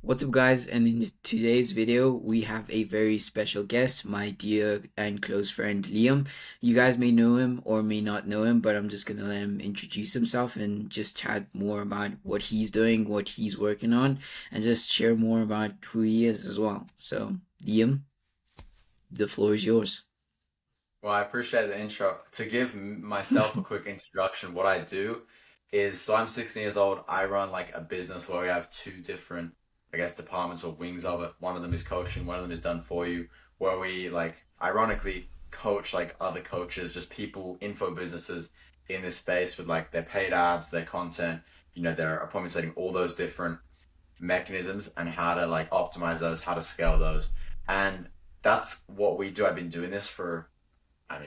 What's up, guys? And in today's video, we have a very special guest, my dear and close friend Liam. You guys may know him or may not know him, but I'm just gonna let him introduce himself and just chat more about what he's doing, what he's working on, and just share more about who he is as well. So, Liam, the floor is yours. Well, I appreciate the intro. To give myself a quick introduction, what I do is, so I'm 16 years old. I run like a business where we have two different, I guess, departments or wings of it. One of them is coaching, one of them is done for you, where we like ironically coach like other coaches, just people, info businesses in this space with like their paid ads, their content, their appointment setting, all those different mechanisms and how to like optimize those, how to scale those. And that's what we do. I've been doing this for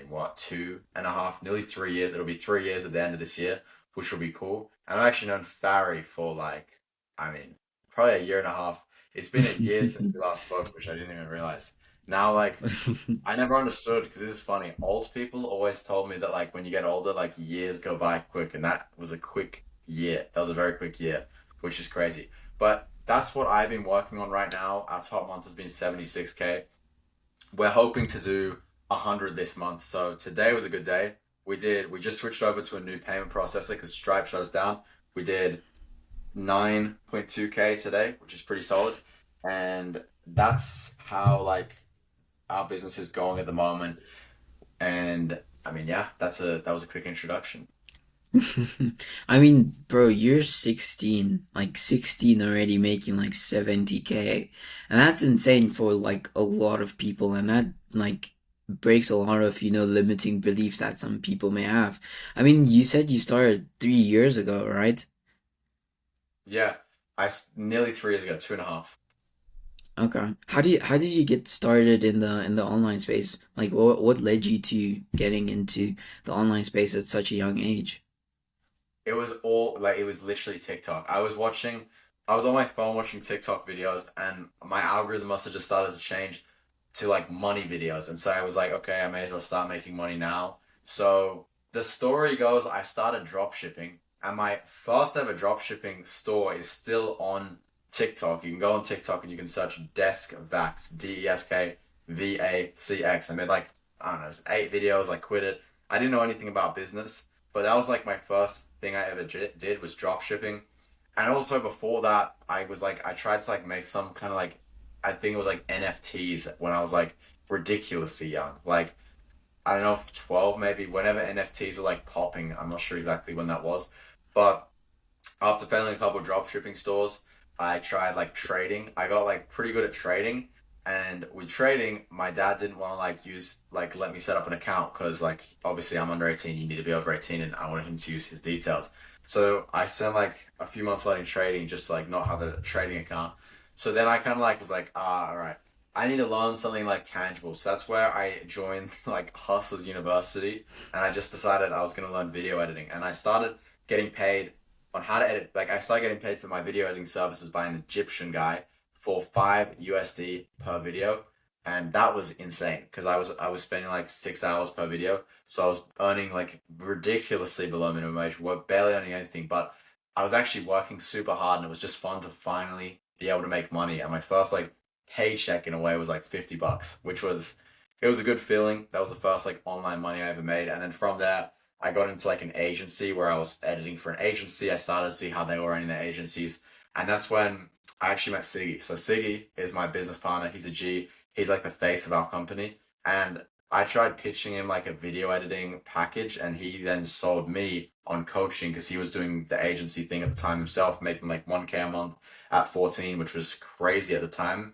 what, 2.5, nearly 3 years. It'll be 3 years at the end of this year, which will be cool. And I've actually known Farry for like, probably a year and a half. It's been a year since we last spoke, which I didn't even realize. Now, like, I never understood because this is funny. Old people always told me that, like, when you get older, like, years go by quick, and that was a quick year. That was a very quick year, which is crazy. But that's what I've been working on right now. Our top month has been 76K. We're hoping to do 100 this month. So today was a good day. We just switched over to a new payment processor because Stripe shut us down. We did 9.2K today, which is pretty solid. And that's how like our business is going at the moment. And yeah, that was a quick introduction. I mean, bro, you're 16, like 16 already making like 70K. And that's insane for like a lot of people. And that like breaks a lot of, limiting beliefs that some people may have. I mean, you said you started 3 years ago, right? Yeah, nearly 3 years ago, 2.5. Okay. How did you get started in the online space? Like what led you to getting into the online space at such a young age? It was all like it was literally TikTok. I was on my phone watching TikTok videos, and my algorithm must have just started to change to like money videos. And so I was like, okay, I may as well start making money now. So the story goes, I started drop shipping, and my first ever drop shipping store is still on TikTok. You can go on TikTok and you can search Desk Vax, DESKVACX. I made like, I don't know, it's 8 videos. I quit it. I didn't know anything about business, but that was like my first thing I ever did was drop shipping. And also before that, I tried to like make some kind of like, I think it was like NFTs when I was like ridiculously young. Like, I don't know, 12 maybe, whenever NFTs were like popping. I'm not sure exactly when that was. But after failing a couple drop shipping stores, I tried like trading. I got like pretty good at trading. And with trading, my dad didn't want to like use like let me set up an account because like obviously I'm under 18, you need to be over 18, and I wanted him to use his details. So I spent like a few months learning trading just to like not have a trading account. So then I kind of like was like, all right, I need to learn something like tangible. So that's where I joined like Hustlers University, and I just decided I was going to learn video editing, and I started getting paid on how to edit. Like I started getting paid for my video editing services by an Egyptian guy for 5 USD per video, and that was insane because I was spending like 6 hours per video, so I was earning like ridiculously below minimum wage. We're barely earning anything, but I was actually working super hard, and it was just fun to finally be able to make money. And my first like paycheck in a way was like $50, which was it was a good feeling. That was the first like online money I ever made, and then from there I got into like an agency where I was editing for an agency. I started to see how they were running their agencies. And that's when I actually met Siggy. So Siggy is my business partner. He's a G. He's like the face of our company. And I tried pitching him like a video editing package, and he then sold me on coaching because he was doing the agency thing at the time himself, making like 1K a month at 14, which was crazy at the time.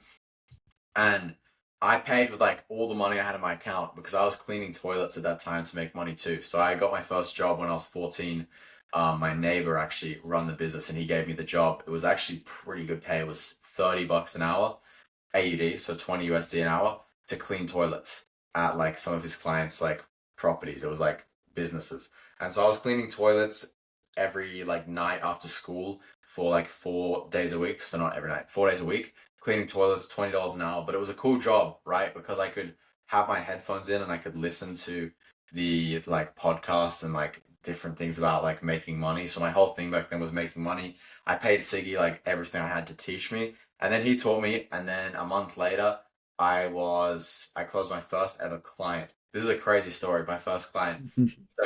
And I paid with like all the money I had in my account because I was cleaning toilets at that time to make money too. So I got my first job when I was 14. My neighbor actually run the business and he gave me the job. It was actually pretty good pay. It was $30 an hour, AUD, so 20 USD an hour to clean toilets at like some of his clients' like properties. It was like businesses. And so I was cleaning toilets every like night after school for like 4 days a week. So not every night, 4 days a week cleaning toilets, $20 an hour. But it was a cool job, right? Because I could have my headphones in and I could listen to the like podcasts and like different things about like making money. So my whole thing back then was making money. I paid Siggy like everything I had to teach me. And then he taught me, and then a month later, I closed my first ever client. This is a crazy story. My first client. So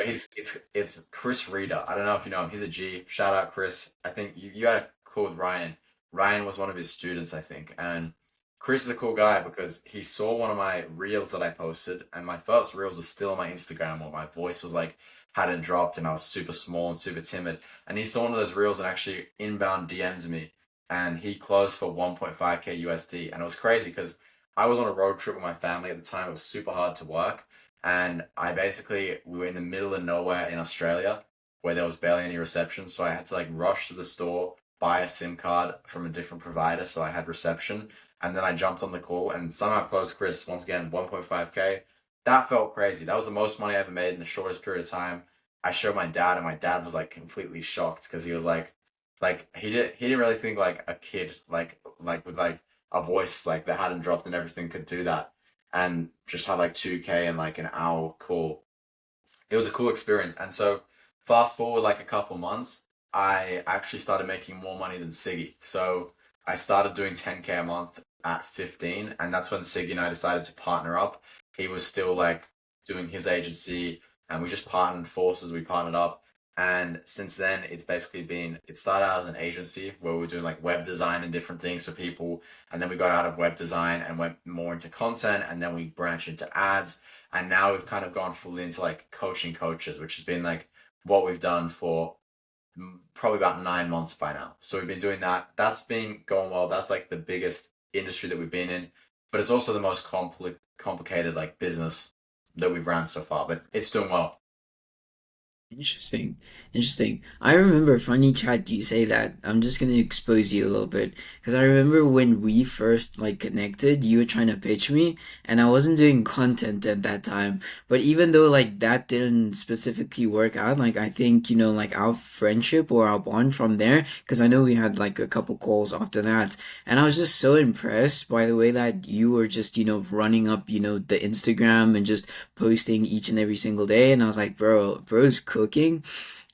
it's Chris Reader. I don't know if you know him. He's a G. Shout out Chris. I think you had a call with Ryan. Ryan was one of his students, I think. And Chris is a cool guy because he saw one of my reels that I posted, and my first reels are still on my Instagram where my voice was like hadn't dropped and I was super small and super timid. And he saw one of those reels and actually inbound DM'd me, and he closed for 1.5k USD. And it was crazy because I was on a road trip with my family at the time. It was super hard to work. And we were in the middle of nowhere in Australia where there was barely any reception. So I had to like rush to the store, buy a SIM card from a different provider so I had reception. And then I jumped on the call and somehow closed Chris once again, 1.5k. That felt crazy. That was the most money I ever made in the shortest period of time. I showed my dad, and my dad was like completely shocked because he was like he didn't really think like a kid like with like a voice like that hadn't dropped and everything could do that, and just had like 2k in like an hour call. It was a cool experience. And so fast forward like a couple months, I actually started making more money than Siggy. So I started doing 10k a month at 15, and that's when Siggy and I decided to partner up. He was still like doing his agency, and we just partnered forces. We partnered up, and since then it started out as an agency where we were doing like web design and different things for people, and then we got out of web design and went more into content, and then we branched into ads, and now we've kind of gone fully into like coaching coaches, which has been like what we've done for probably about 9 months by now. So we've been doing that. That's been going well. That's like the biggest industry that we've been in, but it's also the most complicated like business that we've ran so far. But it's doing well. Interesting. Interesting. I remember, funny chat, you say that. I'm just gonna expose you a little bit. Because I remember when we first like connected, you were trying to pitch me, and I wasn't doing content at that time. But even though like that didn't specifically work out, like I think, like our friendship or our bond from there, because I know we had like a couple calls after that. And I was just so impressed by the way that you were just, running up, the Instagram and just posting each and every single day, and I was like, bro's cooking.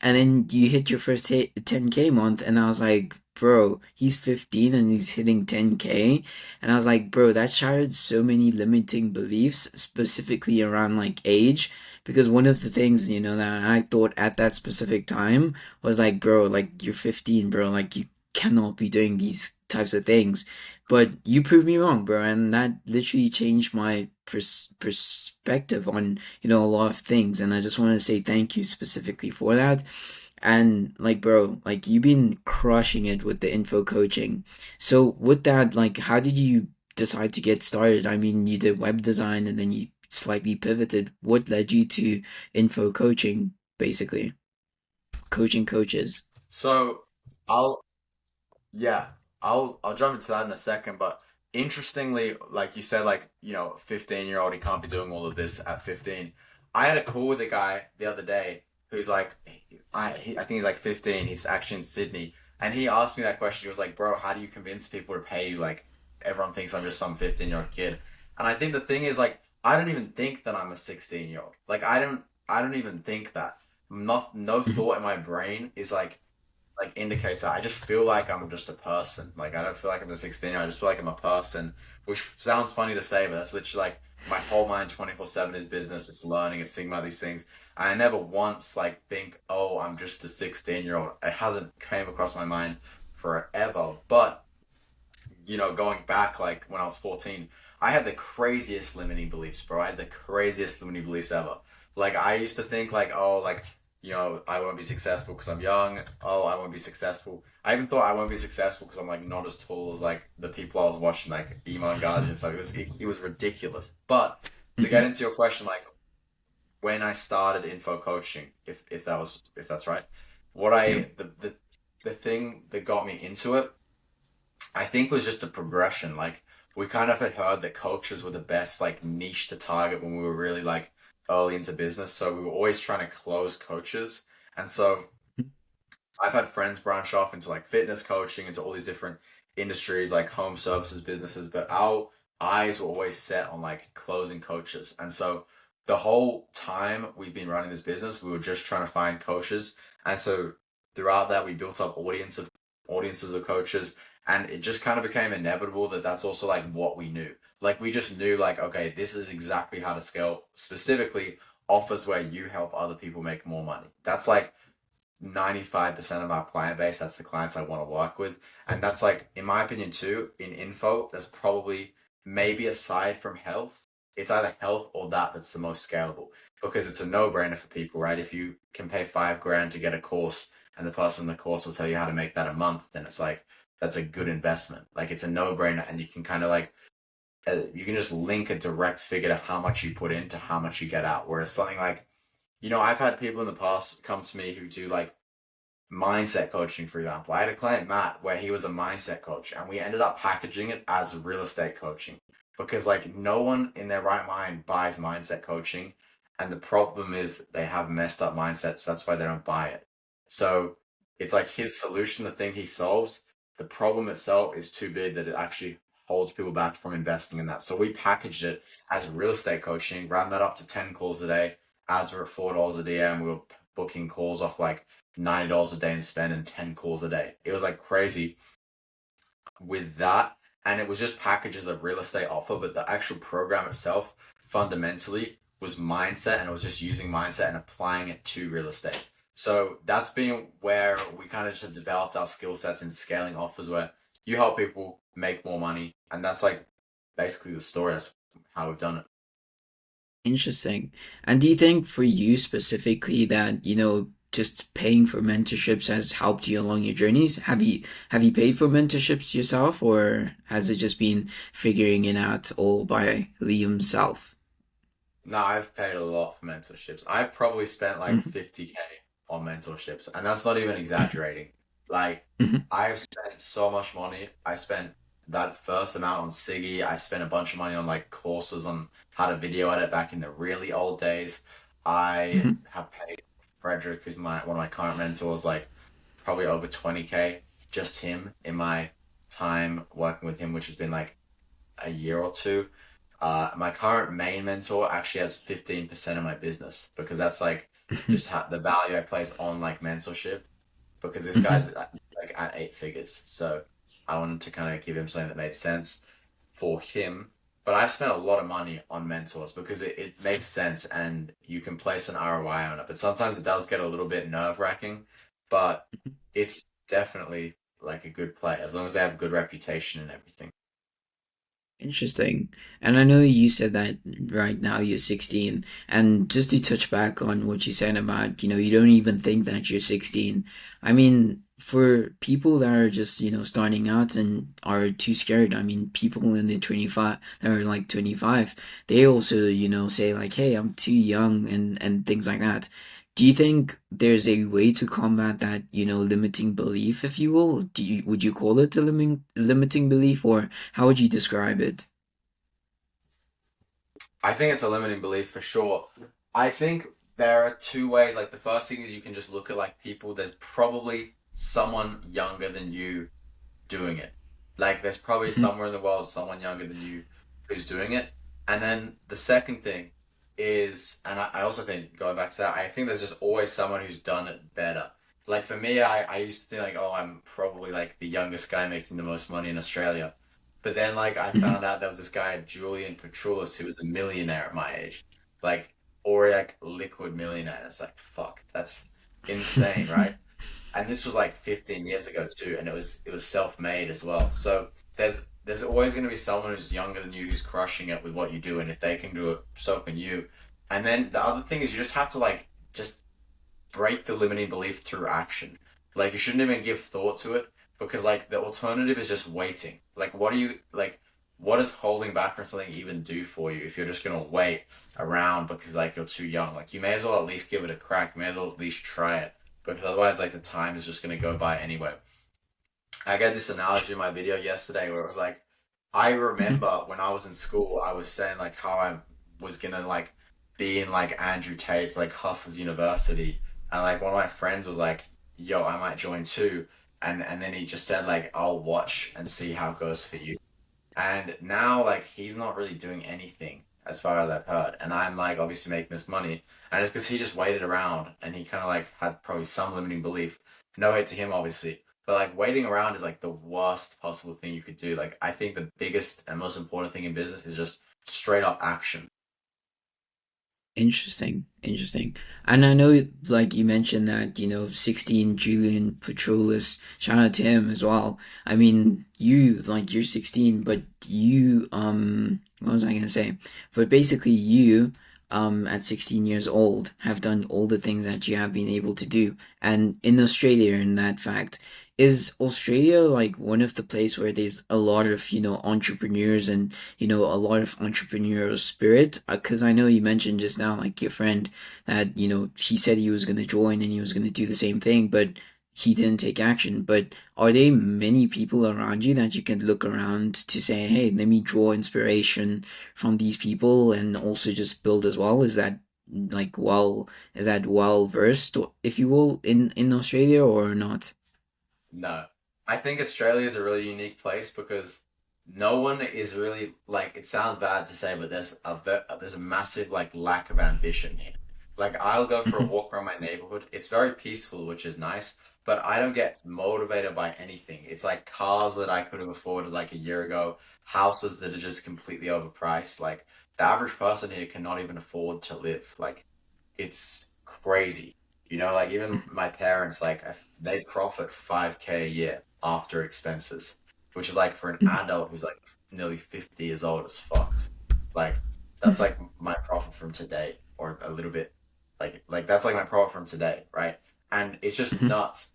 And then you hit your first 10K month, and I was like, bro, he's 15 and he's hitting 10K. And I was like, bro, that shattered so many limiting beliefs, specifically around like age. Because one of the things, that I thought at that specific time was like, bro, like you're 15, bro, like you cannot be doing these types of things. But you proved me wrong, bro, and that literally changed my perspective on, a lot of things. And I just want to say thank you specifically for that. And like, bro, like you've been crushing it with the info coaching. So with that, like, how did you decide to get started? I mean, you did web design and then you slightly pivoted. What led you to info coaching, basically? Coaching coaches. So I'll Yeah, I'll jump into that in a second, but interestingly, like you said, like, 15-year-old, he can't be doing all of this at 15. I had a call with a guy the other day who's like, I think he's like 15, he's actually in Sydney, and he asked me that question. He was like, bro, how do you convince people to pay you? Like, everyone thinks I'm just some 15-year-old kid. And I think the thing is, like, I don't even think that I'm a 16-year-old. Like, I don't even think that. No thought in my brain is like indicates that. I just feel like I'm just a person. Like I don't feel like I'm a 16-year-old. I just feel like I'm a person, which sounds funny to say, but that's literally like my whole mind 24/7 is business. It's learning. It's thinking about these things. And I never once like think, oh, I'm just a 16-year-old. It hasn't came across my mind forever. But going back like when I was 14, I had the craziest limiting beliefs, bro. I had the craziest limiting beliefs ever. Like I used to think like, oh, like, I won't be successful because I'm young. Oh, I won't be successful. I even thought I won't be successful because I'm like not as tall as like the people I was watching, like emo and Guardian and stuff. It was ridiculous. But to get into your question, like when I started info coaching, if that's right, what Yeah. I the thing that got me into it, I think, was just a progression. Like we kind of had heard that coaches were the best like niche to target when we were really like early into business. So we were always trying to close coaches. And so I've had friends branch off into like fitness coaching, into all these different industries like home services, businesses, but our eyes were always set on like closing coaches. And so the whole time we've been running this business, we were just trying to find coaches. And so throughout that, we built up audiences of coaches. And it just kind of became inevitable that that's also like what we knew. Like we just knew like, okay, this is exactly how to scale specifically offers where you help other people make more money. That's like 95% of our client base. That's the clients I want to work with. And that's like, in my opinion, too, in info, that's probably maybe aside from health, it's either health or that's the most scalable because it's a no brainer for people, right? If you can pay 5 grand to get a course and the person in the course will tell you how to make that a month, then it's like, that's a good investment. Like it's a no brainer and you can kind of like, you can just link a direct figure to how much you put in to how much you get out. Whereas something like, I've had people in the past come to me who do like mindset coaching, for example. I had a client, Matt, where he was a mindset coach, and we ended up packaging it as real estate coaching because, like, no one in their right mind buys mindset coaching. And the problem is they have messed up mindsets. That's why they don't buy it. So it's like his solution, the thing he solves, the problem itself is too big that it actually holds people back from investing in that. So we packaged it as real estate coaching, ran that up to 10 calls a day. Ads were at $4 a DM. We were booking calls off like $90 a day and spending 10 calls a day. It was like crazy with that. And it was just packaged as a real estate offer, but the actual program itself fundamentally was mindset, and it was just using mindset and applying it to real estate. So that's been where we kind of just have developed our skill sets in scaling offers where you help people make more money. And that's like basically the story. That's how we've done it. Interesting. And do you think for you specifically that, just paying for mentorships has helped you along your journeys? Have you paid for mentorships yourself, or has it just been figuring it out all by Liam's self? No, I've paid a lot for mentorships. I've probably spent like Mhm, 50K on mentorships, and that's not even exaggerating. Like, mhm, I've spent so much money. I spent that first amount on Siggy. I spent a bunch of money on like courses on how to video edit back in the really old days. I mhm, have paid Frederick, who's one of my current mentors, like probably over 20K, just him in my time working with him, which has been like a year or two. My current main mentor actually has 15% of my business because that's like mhm, just how the value I place on like mentorship because this mhm. guy's like at 8 figures. So I wanted to kind of give him something that made sense for him. But I've spent a lot of money on mentors because it makes sense and you can place an ROI on it. But sometimes it does get a little bit nerve wracking, but it's definitely like a good play as long as they have a good reputation and everything. Interesting. And I know you said that right now you're 16. And just to touch back on what you said about, you don't even think that you're 16. I mean, for people that are just, starting out and are too scared, I mean, people in their 25 that are like 25, they also, say like, hey, I'm too young and things like that. Do you think there's a way to combat that, limiting belief, if you will? Would you call it a limiting belief, or how would you describe it? I think it's a limiting belief for sure. I think there are two ways. Like the first thing is you can just look at like people. There's probably someone younger than you doing it. Like there's probably Mhm, somewhere in the world someone younger than you who's doing it. And then the second thing is, and I also think going back to that, I think there's just always someone who's done it better. Like for me, I used to think like, oh, I'm probably like the youngest guy making the most money in Australia. But then like I mhm, found out there was this guy, Julian Petrulis, who was a millionaire at my age. Like, or like liquid millionaire. It's like, fuck, that's insane, right? And this was like 15 years ago too, and it was self-made as well. So there's always going to be someone who's younger than you who's crushing it with what you do, and if they can do it, so can you. And then the other thing is you just have to like just break the limiting belief through action. Like you shouldn't even give thought to it because like the alternative is just waiting. Like what are you like? What does holding back from something even do for you if you're just gonna wait around because like you're too young? Like you may as well at least give it a crack. You may as well at least try it because otherwise like the time is just gonna go by anyway. I got this analogy in my video yesterday where it was like, I mhm, remember when I was in school, I was saying like how I was gonna like be in like Andrew Tate's like Hustlers University, and like one of my friends was like, "Yo, I might join too," and then he just said like, "I'll watch and see how it goes for you." And now like he's not really doing anything as far as I've heard, and I'm like obviously making this money, and it's because he just waited around and he kind of like had probably some limiting belief. No hate to him, obviously, But like waiting around is like the worst possible thing you could do. Like I think the biggest and most important thing in business is just straight up action. Interesting, interesting. And I know, like you mentioned that, 16 Julian Petrolis, shout out to him as well. I mean, you're 16, but what was I gonna say? But basically, at 16 years old, have done all the things that you have been able to do. And in Australia, in that fact, is Australia like one of the place where there's a lot of, entrepreneurs and a lot of entrepreneurial spirit, because I know you mentioned just now like your friend that he said he was going to join and he was going to do the same thing, but he didn't take action. But are there many people around you that you can look around to say, hey, let me draw inspiration from these people and also just build as well? Is that well versed, if you will, in Australia or not? No. I think Australia is a really unique place because no one is really like it sounds bad to say, but there's a massive like lack of ambition here. Like I'll go for a walk around my neighborhood. It's very peaceful, which is nice, but I don't get motivated by anything. It's like cars that I could have afforded like a year ago, houses that are just completely overpriced. Like the average person here cannot even afford to live. Like it's crazy. You know, like even my parents, like they profit 5K a year after expenses, which is like for an adult who's like nearly 50 years old is fucked. Like that's like my profit from today or a little bit like that's like my profit from today, right? And it's just nuts.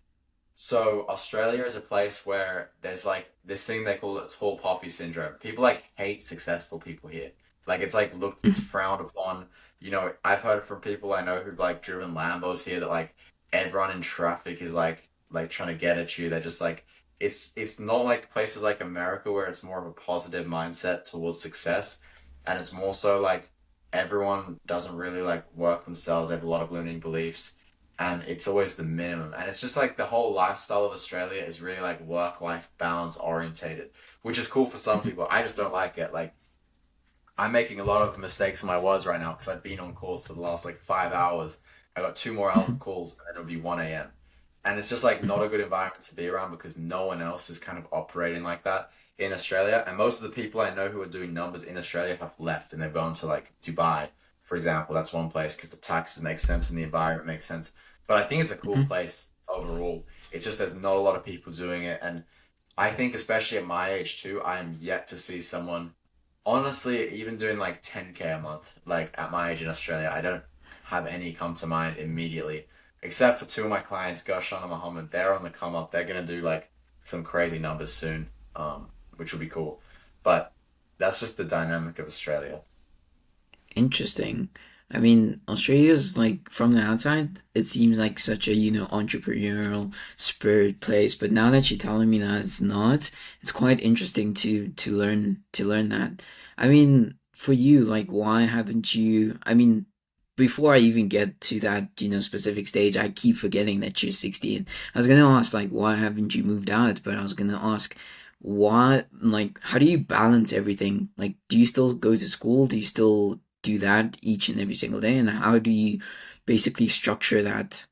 So Australia is a place where there's like this thing they call it tall poppy syndrome. People like hate successful people here. Like it's like looked, it's frowned upon. You know, I've heard from people I know who've like driven Lambos here that like everyone in traffic is like trying to get at you. They're just like it's not like places like America where it's more of a positive mindset towards success, and it's more so like everyone doesn't really like work themselves. They have a lot of limiting beliefs and it's always the minimum. And it's just like the whole lifestyle of Australia is really like work-life balance orientated, which is cool for some people. I just don't like it. Like I'm making a lot of mistakes in my words right now because I've been on calls for the last like 5 hours. I got 2 more hours of calls and then it'll be 1 a.m. And it's just like not a good environment to be around because no one else is kind of operating like that in Australia. And most of the people I know who are doing numbers in Australia have left and they've gone to like Dubai, for example. That's one place because the taxes make sense and the environment makes sense. But I think it's a cool place overall. It's just there's not a lot of people doing it. And I think especially at my age too, I am yet to see someone honestly even doing like 10K a month. Like at my age in Australia, I don't have any come to mind immediately, except for two of my clients, Gershon and Muhammad. They're on the come up. They're gonna do like some crazy numbers soon, which will be cool. But that's just the dynamic of Australia. Interesting. I mean, Australia's like from the outside, it seems like such a, entrepreneurial spirit place. But now that you're telling me that it's not, it's quite interesting to learn that. I mean, for you, like, why haven't you? I mean, before I even get to that, specific stage, I keep forgetting that you're 16. I was gonna ask, like, why haven't you moved out? But I was gonna ask, like, how do you balance everything? Like, do you still go to school? Do you still do that each and every single day? And how do you basically structure that,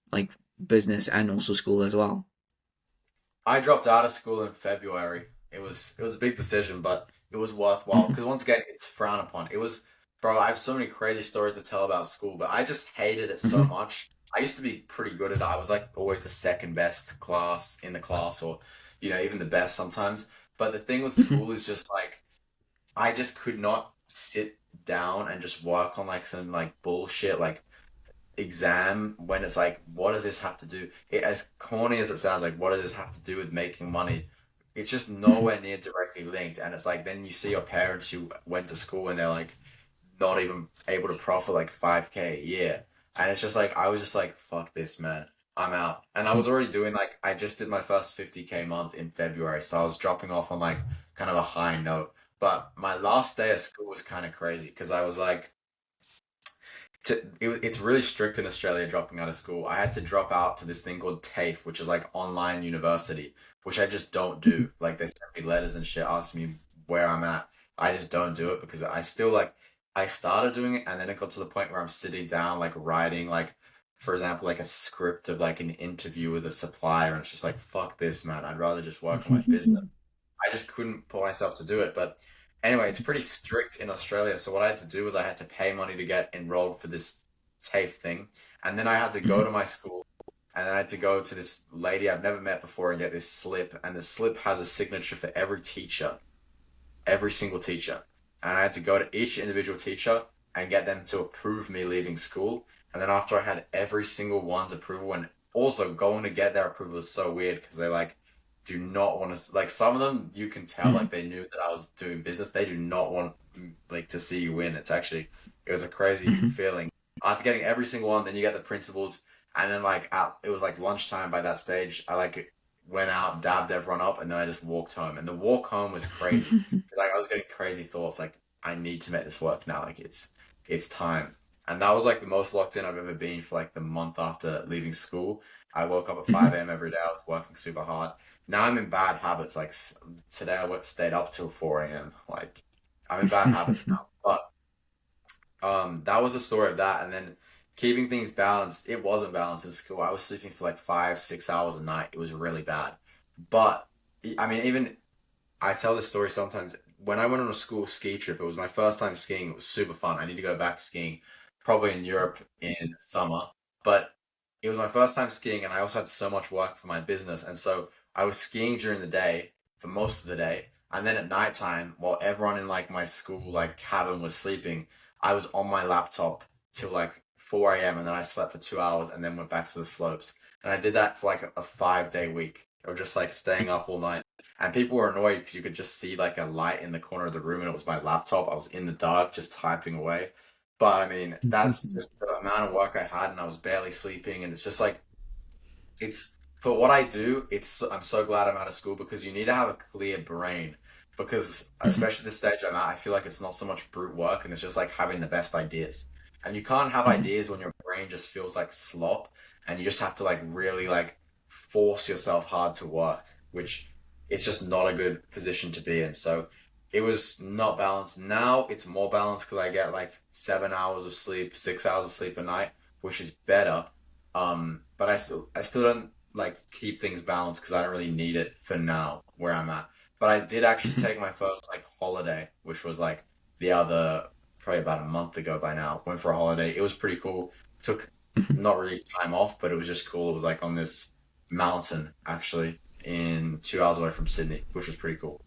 like, business and also school as well? I dropped out of school in February. It was a big decision, but it was worthwhile because once again, it's frowned upon. It was, bro. I have so many crazy stories to tell about school, but I just hated it so much. I used to be pretty good at it. I was like always the second best class in the class, or even the best sometimes. But the thing with school is just like I just could not sit down and just work on like some like bullshit like exam when it's like, what does this have to do? As corny as it sounds, like, what does this have to do with making money? It's just nowhere near directly linked. And it's like, then you see your parents who went to school and they're like not even able to profit like 5K a year. And it's just like, I was just like, fuck this, man. I'm out. And I was already doing like, I just did my first 50K month in February. So I was dropping off on like kind of a high note. But my last day of school was kind of crazy because I was like, it's really strict in Australia dropping out of school. I had to drop out to this thing called TAFE, which is like online university, which I just don't do. Like they send me letters and shit asking me where I'm at. I just don't do it because I still like I started doing it and then it got to the point where I'm sitting down like writing like for example, like a script of like an interview with a supplier, and it's just like, fuck this, man. I'd rather just work on my business. I just couldn't put myself to do it. But anyway, it's pretty strict in Australia. So what I had to do was I had to pay money to get enrolled for this TAFE thing. And then I had to go to my school and then I had to go to this lady I've never met before and get this slip. And the slip has a signature for every single teacher. And I had to go to each individual teacher and get them to approve me leaving school. And then after I had every single one's approval, and also going to get their approval is so weird because they like do not want to like some of them you can tell like they knew that I was doing business. They do not want like to see you win. It was a crazy feeling. After getting every single one, then you get the principals, and then it was like lunchtime by that stage. I like went out, dabbed everyone up, and then I just walked home. And the walk home was crazy. Like I was getting crazy thoughts like I need to make this work now. Like it's time. And that was like the most locked in I've ever been for like the month after leaving school. I woke up at 5 a.m. every day. I was working super hard. Now I'm in bad habits. Like today stayed up till 4 a.m. Like I'm in bad habits now. But that was the story of that. And then keeping things balanced, it wasn't balanced in school. I was sleeping for like 5, 6 hours a night. It was really bad. But I mean, even I tell this story sometimes. When I went on a school ski trip, it was my first time skiing. It was super fun. I need to go back skiing, probably in Europe in summer. But it was my first time skiing, and I also had so much work for my business. And so I was skiing during the day for most of the day. And then at nighttime, while everyone in like my school like cabin was sleeping, I was on my laptop till like 4 a.m. and then I slept for 2 hours and then went back to the slopes. And I did that for like a 5 day week of just like staying up all night. And people were annoyed because you could just see like a light in the corner of the room and it was my laptop. I was in the dark just typing away. But I mean, that's just the amount of work I had and I was barely sleeping. And it's just like, it's for what I do, I'm so glad I'm out of school because you need to have a clear brain. Because especially the stage I'm at, I feel like it's not so much brute work and it's just like having the best ideas. And you can't have ideas when your brain just feels like slop and you just have to like really like force yourself hard to work, which it's just not a good position to be in. So it was not balanced. Now it's more balanced because I get like 7 hours of sleep, 6 hours of sleep a night, which is better. But I still don't like keep things balanced because I don't really need it for now where I'm at. But I did actually take my first like holiday, which was like the other probably about a month ago by now. Went for a holiday. It was pretty cool. Took not really time off, but it was just cool. It was like on this mountain actually in 2 hours away from Sydney, which was pretty cool.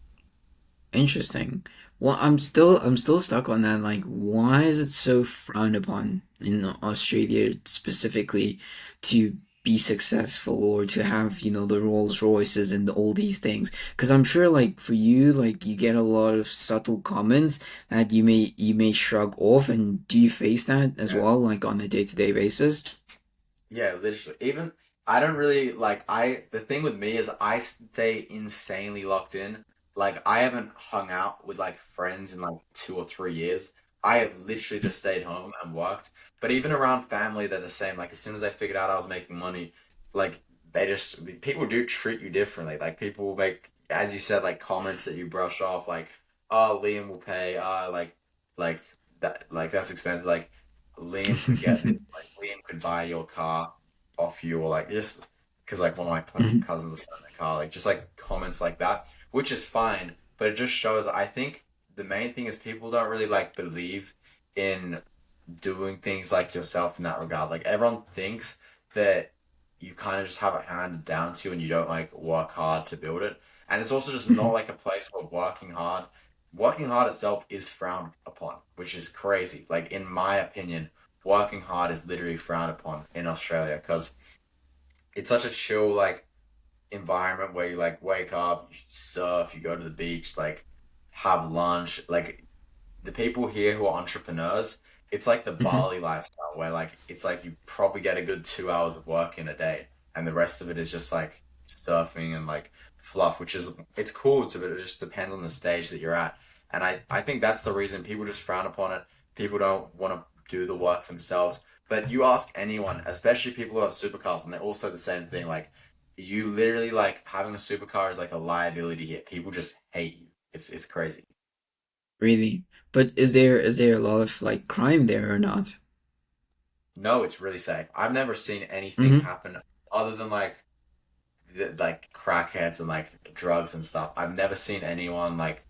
Interesting. Well, I'm still stuck on that. Like, why is it so frowned upon in Australia specifically to be successful or to have, the Rolls Royces and all these things? Because I'm sure, like, for you, like, you get a lot of subtle comments that you may shrug off, and do you face that as Yeah. well, like on a day-to-day basis? Yeah, literally. Even I don't really like the thing with me is I stay insanely locked in. Like I haven't hung out with like friends in like 2 or 3 years. I have literally just stayed home and worked. But even around family, they're the same. Like as soon as they figured out I was making money, like they just people do treat you differently. Like people will make, as you said, like comments that you brush off, like, oh, Liam will pay, like like that's expensive. Like Liam could get this, like Liam could buy your car off you, or like just because like one of my cousins was selling a car, like just like comments like that, which is fine, but it just shows. I think the main thing is people don't really like believe in doing things like yourself in that regard. Like everyone thinks that you kind of just have it handed down to you and you don't like work hard to build it. And it's also just not like a place where working hard itself is frowned upon, which is crazy. Like in my opinion, working hard is literally frowned upon in Australia because it's such a chill like environment where you like wake up, you surf, you go to the beach, like have lunch, like the people here who are entrepreneurs, it's like the Bali lifestyle where like it's like you probably get a good 2 hours of work in a day, and the rest of it is just like surfing and like fluff, which is it's cool to, but it just depends on the stage that you're at. And I think that's the reason people just frown upon it. People don't want to do the work themselves. But you ask anyone, especially people who have supercars, and they're also the same thing. Like you literally like having a supercar is like a liability here. People just hate you. It's crazy. Really? But is there a lot of like crime there or not? No, it's really safe. I've never seen anything Mm-hmm. happen other than like like crackheads and like drugs and stuff. I've never seen anyone like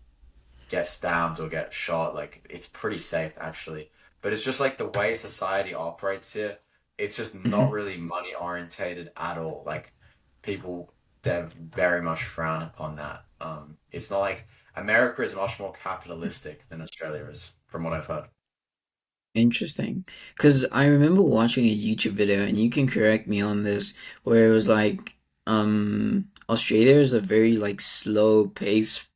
get stabbed or get shot. Like it's pretty safe actually. But it's just like the way society operates here. It's just not Mm-hmm. really money orientated at all. Like people they very much frown upon that. It's not like America is much more capitalistic than Australia is, from what I've heard. Interesting. Because I remember watching a YouTube video, and you can correct me on this, where it was like, Australia is a very like slow pace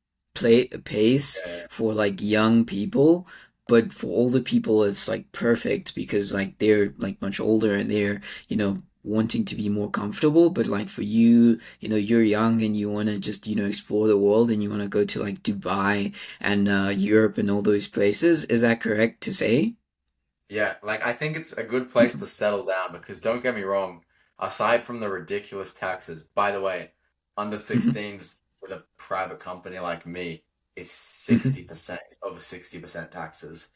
Yeah, for like young people, but for older people, it's like perfect because like they're like much older and they're, wanting to be more comfortable. But like for you, you're young and you want to just, explore the world and you want to go to like Dubai and Europe and all those places. Is that correct to say? yeah, like I think it's a good place to settle down because don't get me wrong, aside from the ridiculous taxes, by the way, under 16s with a private company like me is 60%, it's over 60% taxes.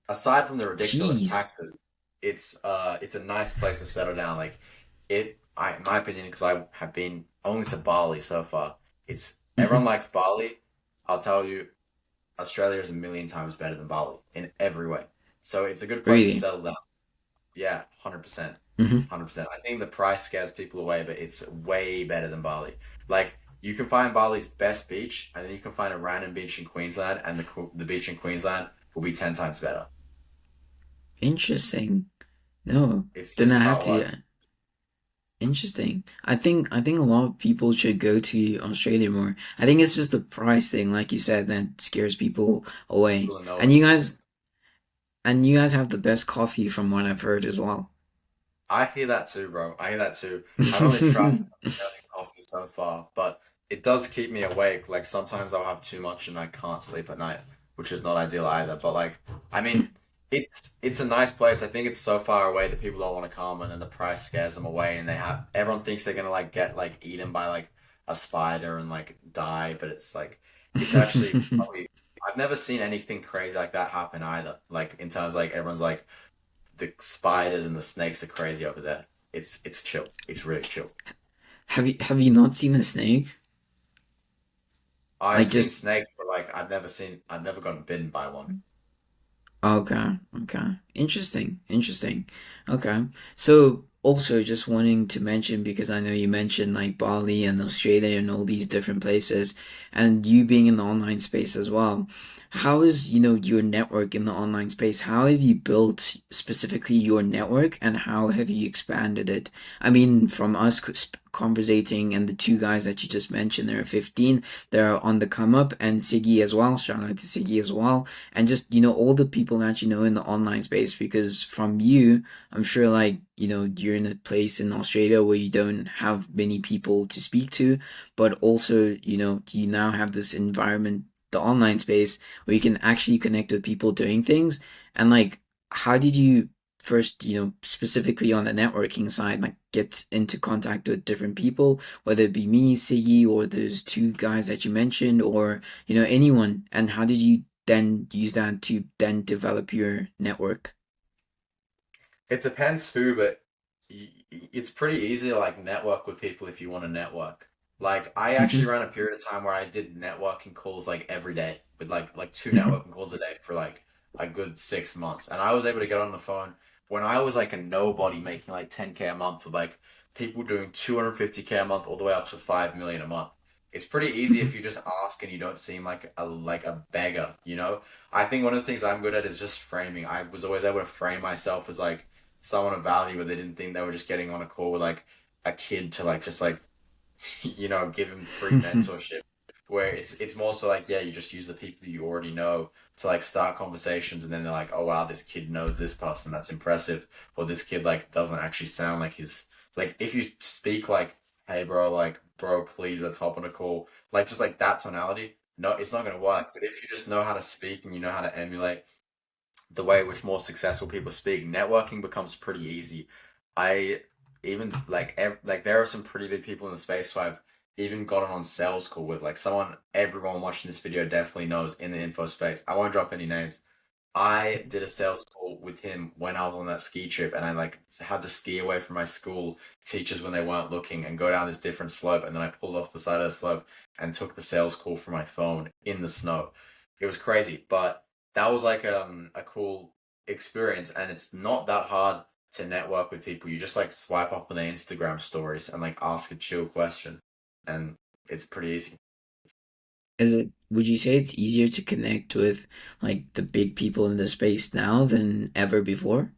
Aside from the ridiculous Jeez. taxes, it's a nice place to settle down. Like in my opinion, because I have been only to Bali so far, it's everyone likes Bali. I'll tell you, Australia is a million times better than Bali in every way. So it's a good place to Really? settle down. Yeah, 100%. Hmm. 100%. I think the price scares people away, but it's way better than Bali. Like you can find Bali's best beach, and then you can find a random beach in Queensland, and the beach in Queensland will be 10 times better. Interesting. No, It's then I just have how it to. works. Interesting. I think a lot of people should go to Australia more. I think it's just the price thing, like you said, that scares people away. People in nowhere. And you guys have the best coffee from what I've heard as well. I hear that too, bro. I hear that too. I've only tried Australian coffee so far, but it does keep me awake. Like sometimes I'll have too much and I can't sleep at night, which is not ideal either. But like, I mean, it's a nice place. I think it's so far away that people don't want to come, and then the price scares them away, and they have everyone thinks they're gonna like get like eaten by like a spider and like die, but it's like it's actually probably I've never seen anything crazy like that happen either. Like in terms of, like everyone's like the spiders and the snakes are crazy over there. It's chill. It's really chill. Have you not seen a snake? I've Like seen just snakes, but like I've never gotten bitten by one. Okay, okay. Interesting, interesting. Okay. So also just wanting to mention because I know you mentioned like Bali and Australia and all these different places and you being in the online space as well. How is, your network in the online space? How have you built specifically your network and how have you expanded it? I mean, from us conversating and the two guys that you just mentioned, they're 15, they're on the come up and Siggy as well. Shout out to Siggy as well and just all the people that you know in the online space because from you I'm sure like you're in a place in Australia where you don't have many people to speak to but also you now have this environment, the online space, where you can actually connect with people doing things. And like how did you first specifically on the networking side like get into contact with different people, whether it be me, Siggy, or those two guys that you mentioned, or anyone, and how did you then use that to then develop your network? It depends who, but it's pretty easy to like network with people if you want to network. Like I actually Hmm. ran a period of time where I did networking calls like every day with like two Hmm. networking calls a day for like a good 6 months, and I was able to get on the phone when I was like a nobody making like 10K a month with like people doing 250K a month all the way up to 5 million a month. It's pretty easy if you just ask and you don't seem like a beggar, you know? I think one of the things I'm good at is just framing. I was always able to frame myself as like someone of value where they didn't think they were just getting on a call with like a kid to like just like give him free mentorship. Where it's more so like, yeah, you just use the people you already know to like start conversations, and then they're like, oh wow, this kid knows this person, that's impressive. Or this kid like doesn't actually sound like his like if you speak like, hey bro, like bro, please let's hop on a call, like just like that tonality, no, it's not gonna work. But if you just know how to speak and you know how to emulate the way in which more successful people speak, networking becomes pretty easy. I even like there are some pretty big people in the space who I've even gotten on sales call with, like someone everyone watching this video definitely knows in the info space. I won't drop any names, I did a sales call with him when I was on that ski trip, and I like had to ski away from my school teachers when they weren't looking and go down this different slope, and then I pulled off the side of the slope and took the sales call from my phone in the snow. It was crazy, but that was like a cool experience, and it's not that hard to network with people. You just like swipe up on their Instagram stories and like ask a chill question, and it's pretty easy. Is it, would you say it's easier to connect with like the big people in the space now than ever before?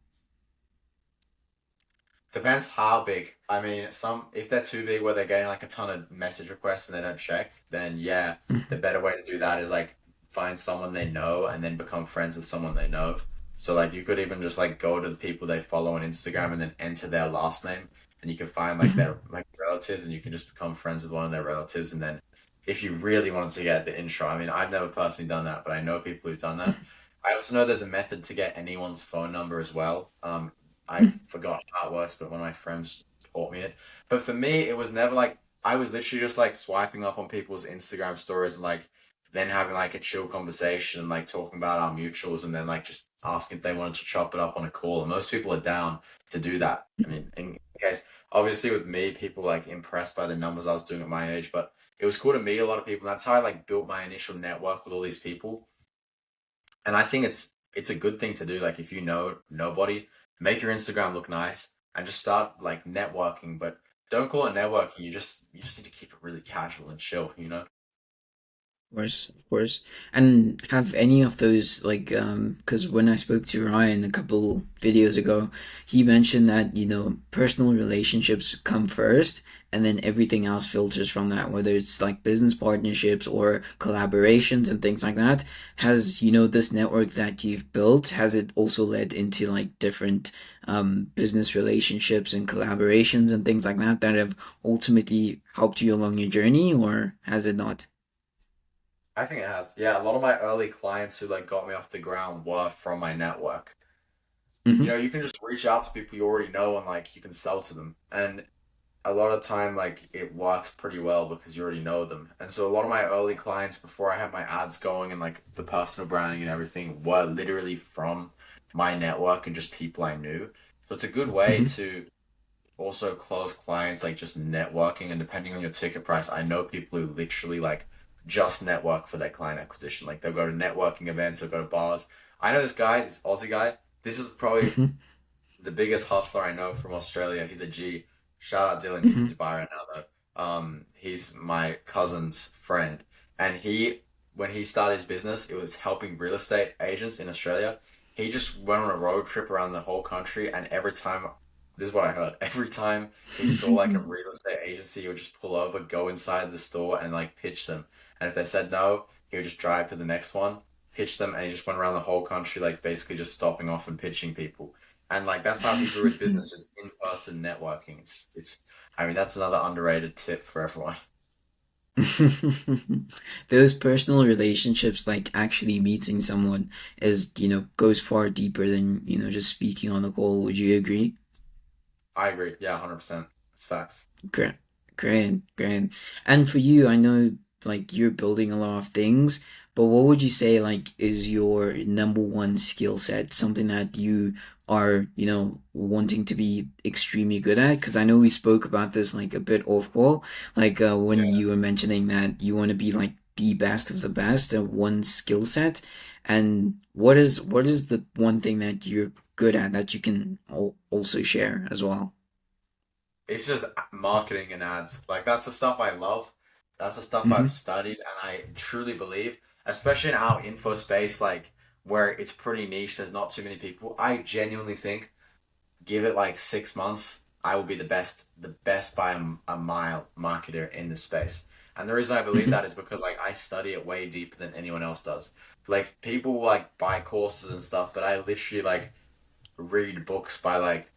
Depends how big. I mean, some if they're too big where they're getting like a ton of message requests and they don't check, then yeah, the better way to do that is like find someone they know and then become friends with someone they know. So like you could even just like go to the people they follow on Instagram and then enter their last name and you can find like their like relatives and you can just become friends with one of their relatives and then if you really wanted to get the intro, I mean, I've never personally done that, but I know people who've done that. I also know there's a method to get anyone's phone number as well. I forgot how it works, but one of my friends taught me it. But for me, it was never like I was literally just like swiping up on people's Instagram stories and like then having like a chill conversation and like talking about our mutuals and then like just asking if they wanted to chop it up on a call. And most people are down to do that. I mean, in case obviously with me, people like impressed by the numbers I was doing at my age, but it was cool to meet a lot of people. And that's how I like built my initial network with all these people and I think it's a good thing to do. Like if you know nobody, make your Instagram look nice and just start like networking. But don't call it networking. You just need to keep it really casual and chill. You know. Course, of course. And have any of those like because when I spoke to Ryan a couple videos ago, he mentioned that, personal relationships come first and then everything else filters from that, whether it's like business partnerships or collaborations and things like that. Has, this network that you've built, has it also led into like different business relationships and collaborations and things like that that have ultimately helped you along your journey, or has it not? I think it has. Yeah, a lot of my early clients who like got me off the ground were from my network. You know, Mm-hmm. you can just reach out to people you already know and like you can sell to them. And a lot of time like it works pretty well because you already know them. And so a lot of my early clients before I had my ads going and like the personal branding and everything were literally from my network and just people I knew. So it's a good way Mm-hmm. to also close clients like just networking and depending on your ticket price, I know people who literally like just network for their client acquisition. Like they'll go to networking events, they'll go to bars. I know this guy, this Aussie guy. This is probably Mm-hmm. the biggest hustler I know from Australia. He's a G. Shout out Dylan. He's in Mm-hmm. Dubai right now though. He's my cousin's friend, and when he started his business, it was helping real estate agents in Australia. He just went on a road trip around the whole country, and every time, this is what I heard. Every time he saw like a real estate agency, he would just pull over, go inside the store, and like pitch them. And if they said no, he would just drive to the next one, pitch them, and he just went around the whole country, like basically just stopping off and pitching people. And like that's how he grew his business, just in person networking. It's I mean that's another underrated tip for everyone. Those personal relationships, like actually meeting someone, goes far deeper than, just speaking on the call. Would you agree? I agree. Yeah, 100%. It's facts. Great, great, great. And for you, I know like you're building a lot of things, but what would you say like is your number one skill set? Something that you are, wanting to be extremely good at? Because I know we spoke about this like a bit off call, like when Yeah. you were mentioning that you want to be like the best of the best at one skill set. And what is the one thing that you're good at that you can also share as well? It's just marketing and ads. Like that's the stuff I love. That's the stuff I've Mm-hmm. studied and I truly believe, especially in our info space, like where it's pretty niche, there's not too many people. I genuinely think give it like 6 months, I will be the best by a mile marketer in this space. And the reason I believe Mm-hmm. that is because like I study it way deeper than anyone else does. Like people will like buy courses and stuff, but I literally like read books by like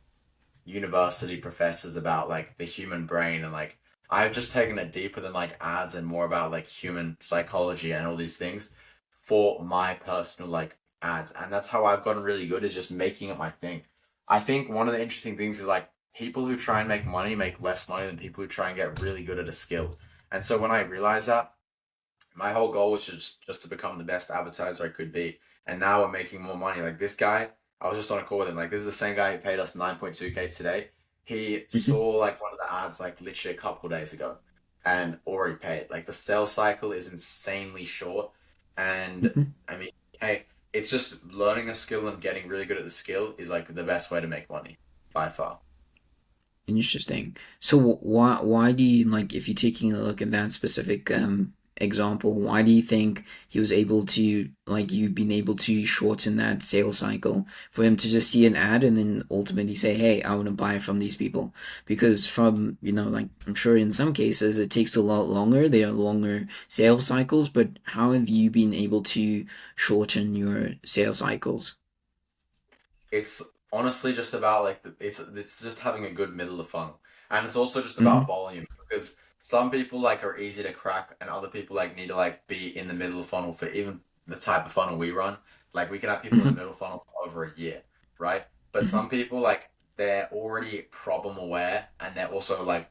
university professors about like the human brain and like I've just taken it deeper than like ads and more about like human psychology and all these things for my personal like ads. And that's how I've gotten really good is just making it my thing. I think one of the interesting things is like people who try and make money make less money than people who try and get really good at a skill. And so when I realized that, My whole goal was just to become the best advertiser I could be. And now we're making more money. Like this guy, I was just on a call with him. Like this is the same guy who paid us 9.2K today. He Hmm. saw like one of the ads like literally a couple of days ago and already paid. Like the sales cycle is insanely short. And Hmm. I mean, hey, it's just learning a skill and getting really good at the skill is like the best way to make money by far. Interesting. So why do you like if you're taking a look at that specific example, why do you think he was able to like you've been able to shorten that sales cycle for him to just see an ad and then ultimately say, "Hey, I want to buy from these people." Because from, like I'm sure in some cases it takes a lot longer. There are longer sales cycles, but how have you been able to shorten your sales cycles? It's honestly just about like it's just having a good middle of funnel, and it's also just about Mm-hmm. volume because some people like are easy to crack, and other people like need to like be in the middle of funnel for even the type of funnel we run. Like we can have people in the Mm-hmm. middle funnel for over a year, right? But Mm-hmm. some people like they're already problem aware and they're also like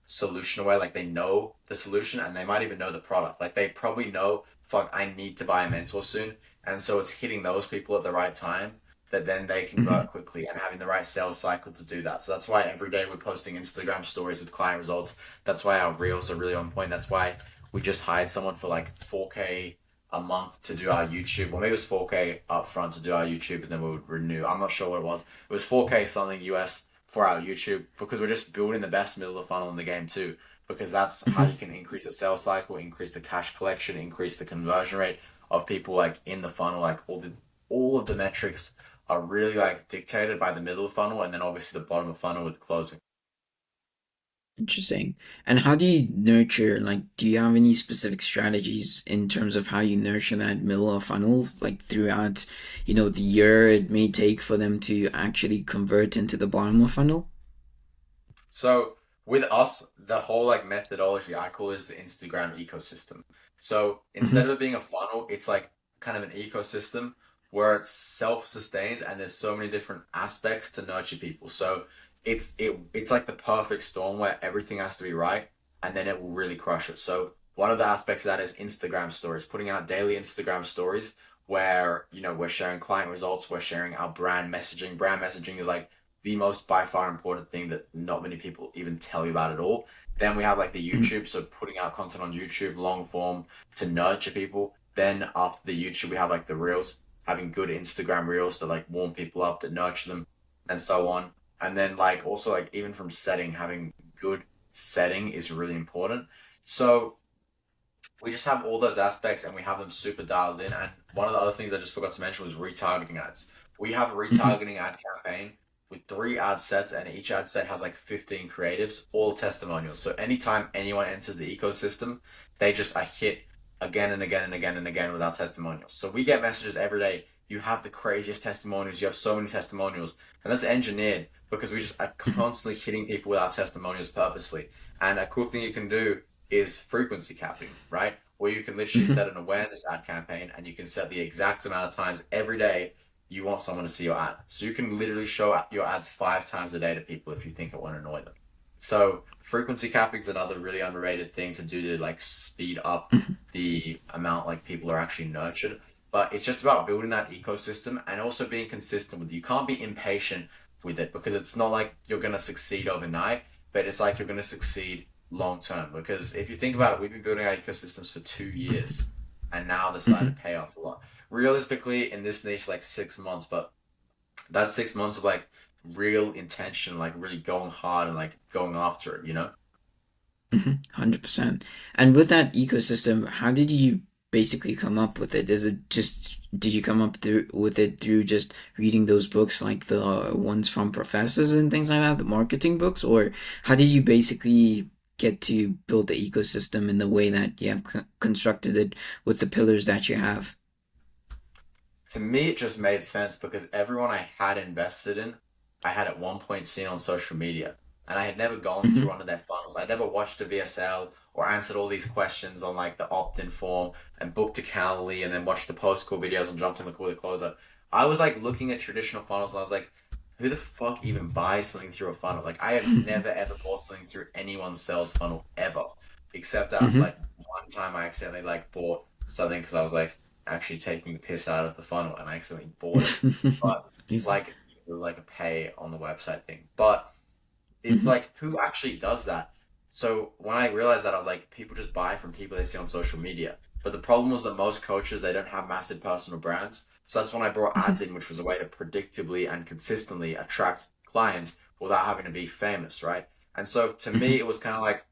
solution aware, like they know the solution and they might even know the product. Like they probably know, fuck, I need to buy a mentor soon. And so it's hitting those people at the right time that then they Mm-hmm. convert quickly and having the right sales cycle to do that. So that's why every day we're posting Instagram stories with client results. That's why our reels are really on point. That's why we just hired someone for like 4K a month to do our YouTube. Well, maybe it was 4K up front to do our YouTube and then we would renew. I'm not sure what it was. It was 4K something US for our YouTube because we're just building the best middle of the funnel in the game too. Because that's how you Mm-hmm. can increase the sales cycle, increase the cash collection, increase the conversion rate of people like in the funnel, like all of the metrics are really like dictated by the middle of funnel and then obviously the bottom of funnel with closing. Interesting. And how do you nurture, like, do you have any specific strategies in terms of how you nurture that middle of funnel, like throughout, the year it may take for them to actually convert into the bottom of funnel? So with us, the whole like methodology I call is the Instagram ecosystem. So instead Mm-hmm. of it being a funnel, it's like kind of an ecosystem where it self-sustains and there's so many different aspects to nurture people. So it's like the perfect storm where everything has to be right and then it will really crush it. So one of the aspects of that is Instagram stories, putting out daily Instagram stories where, we're sharing client results, we're sharing our brand messaging. Brand messaging is like the most by far important thing that not many people even tell you about at all. Then we have like the Mm-hmm. YouTube, so putting out content on YouTube, long form to nurture people. Then after the YouTube, we have like the Reels, having good Instagram Reels to like warm people up, that nurture them, and so on. And then like also like even from setting, having good setting is really important. So we just have all those aspects and we have them super dialed in. And one of the other things I just forgot to mention was retargeting ads. We have a Mm-hmm. retargeting ad campaign with 3 ad sets, and each ad set has like 15 creatives, all testimonials. So anytime anyone enters the ecosystem, they just are hit again and again and again and again with our testimonials. So we get messages every day. You have the craziest testimonials. You have so many testimonials. And that's engineered because we just are Mm-hmm. constantly hitting people with our testimonials purposely. And a cool thing you can do is frequency capping, right? Where you can literally Mm-hmm. set an awareness ad campaign and you can set the exact amount of times every day you want someone to see your ad. So you can literally show your ads 5 times a day to people if you think it won't annoy them. So frequency capping is another really underrated thing to do to like speed up Mm-hmm. the amount like people are actually nurtured. But it's just about building that ecosystem and also being consistent with it. You can't be impatient with it because it's not like you're gonna succeed overnight, but it's like you're gonna succeed long term. Because if you think about it, we've been building our ecosystems for 2 years and now they're starting Mm-hmm. to pay off a lot. Realistically, in this niche, like 6 months, but that's 6 months of like real intention, like really going hard and like going after it, you know? 100%. And with that ecosystem, how did you basically come up with it? Is it just did you come up through with it through just reading those books like the ones from professors and things like that, the marketing books, or how did you basically get to build the ecosystem in the way that you have constructed it with the pillars that you have? To me, it just made sense because everyone I had invested in, I had at one point seen on social media, and I had never gone through Hmm. one of their funnels. I'd never watched a VSL or answered all these questions on like the opt-in form and booked a Calendly and then watched the post-call videos and jumped in the call to closer. I was like looking at traditional funnels and I was like, who the fuck even buys something through a funnel? Like I have never ever bought something through anyone's sales funnel ever. except that Mm-hmm. like one time I accidentally like bought something because I was like actually taking the piss out of the funnel and I accidentally bought it. But like it was like a pay on the website thing. But it's Mm-hmm. like who actually does that? So when I realized that, I was like, people just buy from people they see on social media. But the problem was that most coaches they don't have massive personal brands. So that's when I brought ads in, which was a way to predictably and consistently attract clients without having to be famous, right? And so to me, Mm-hmm. it was kind of like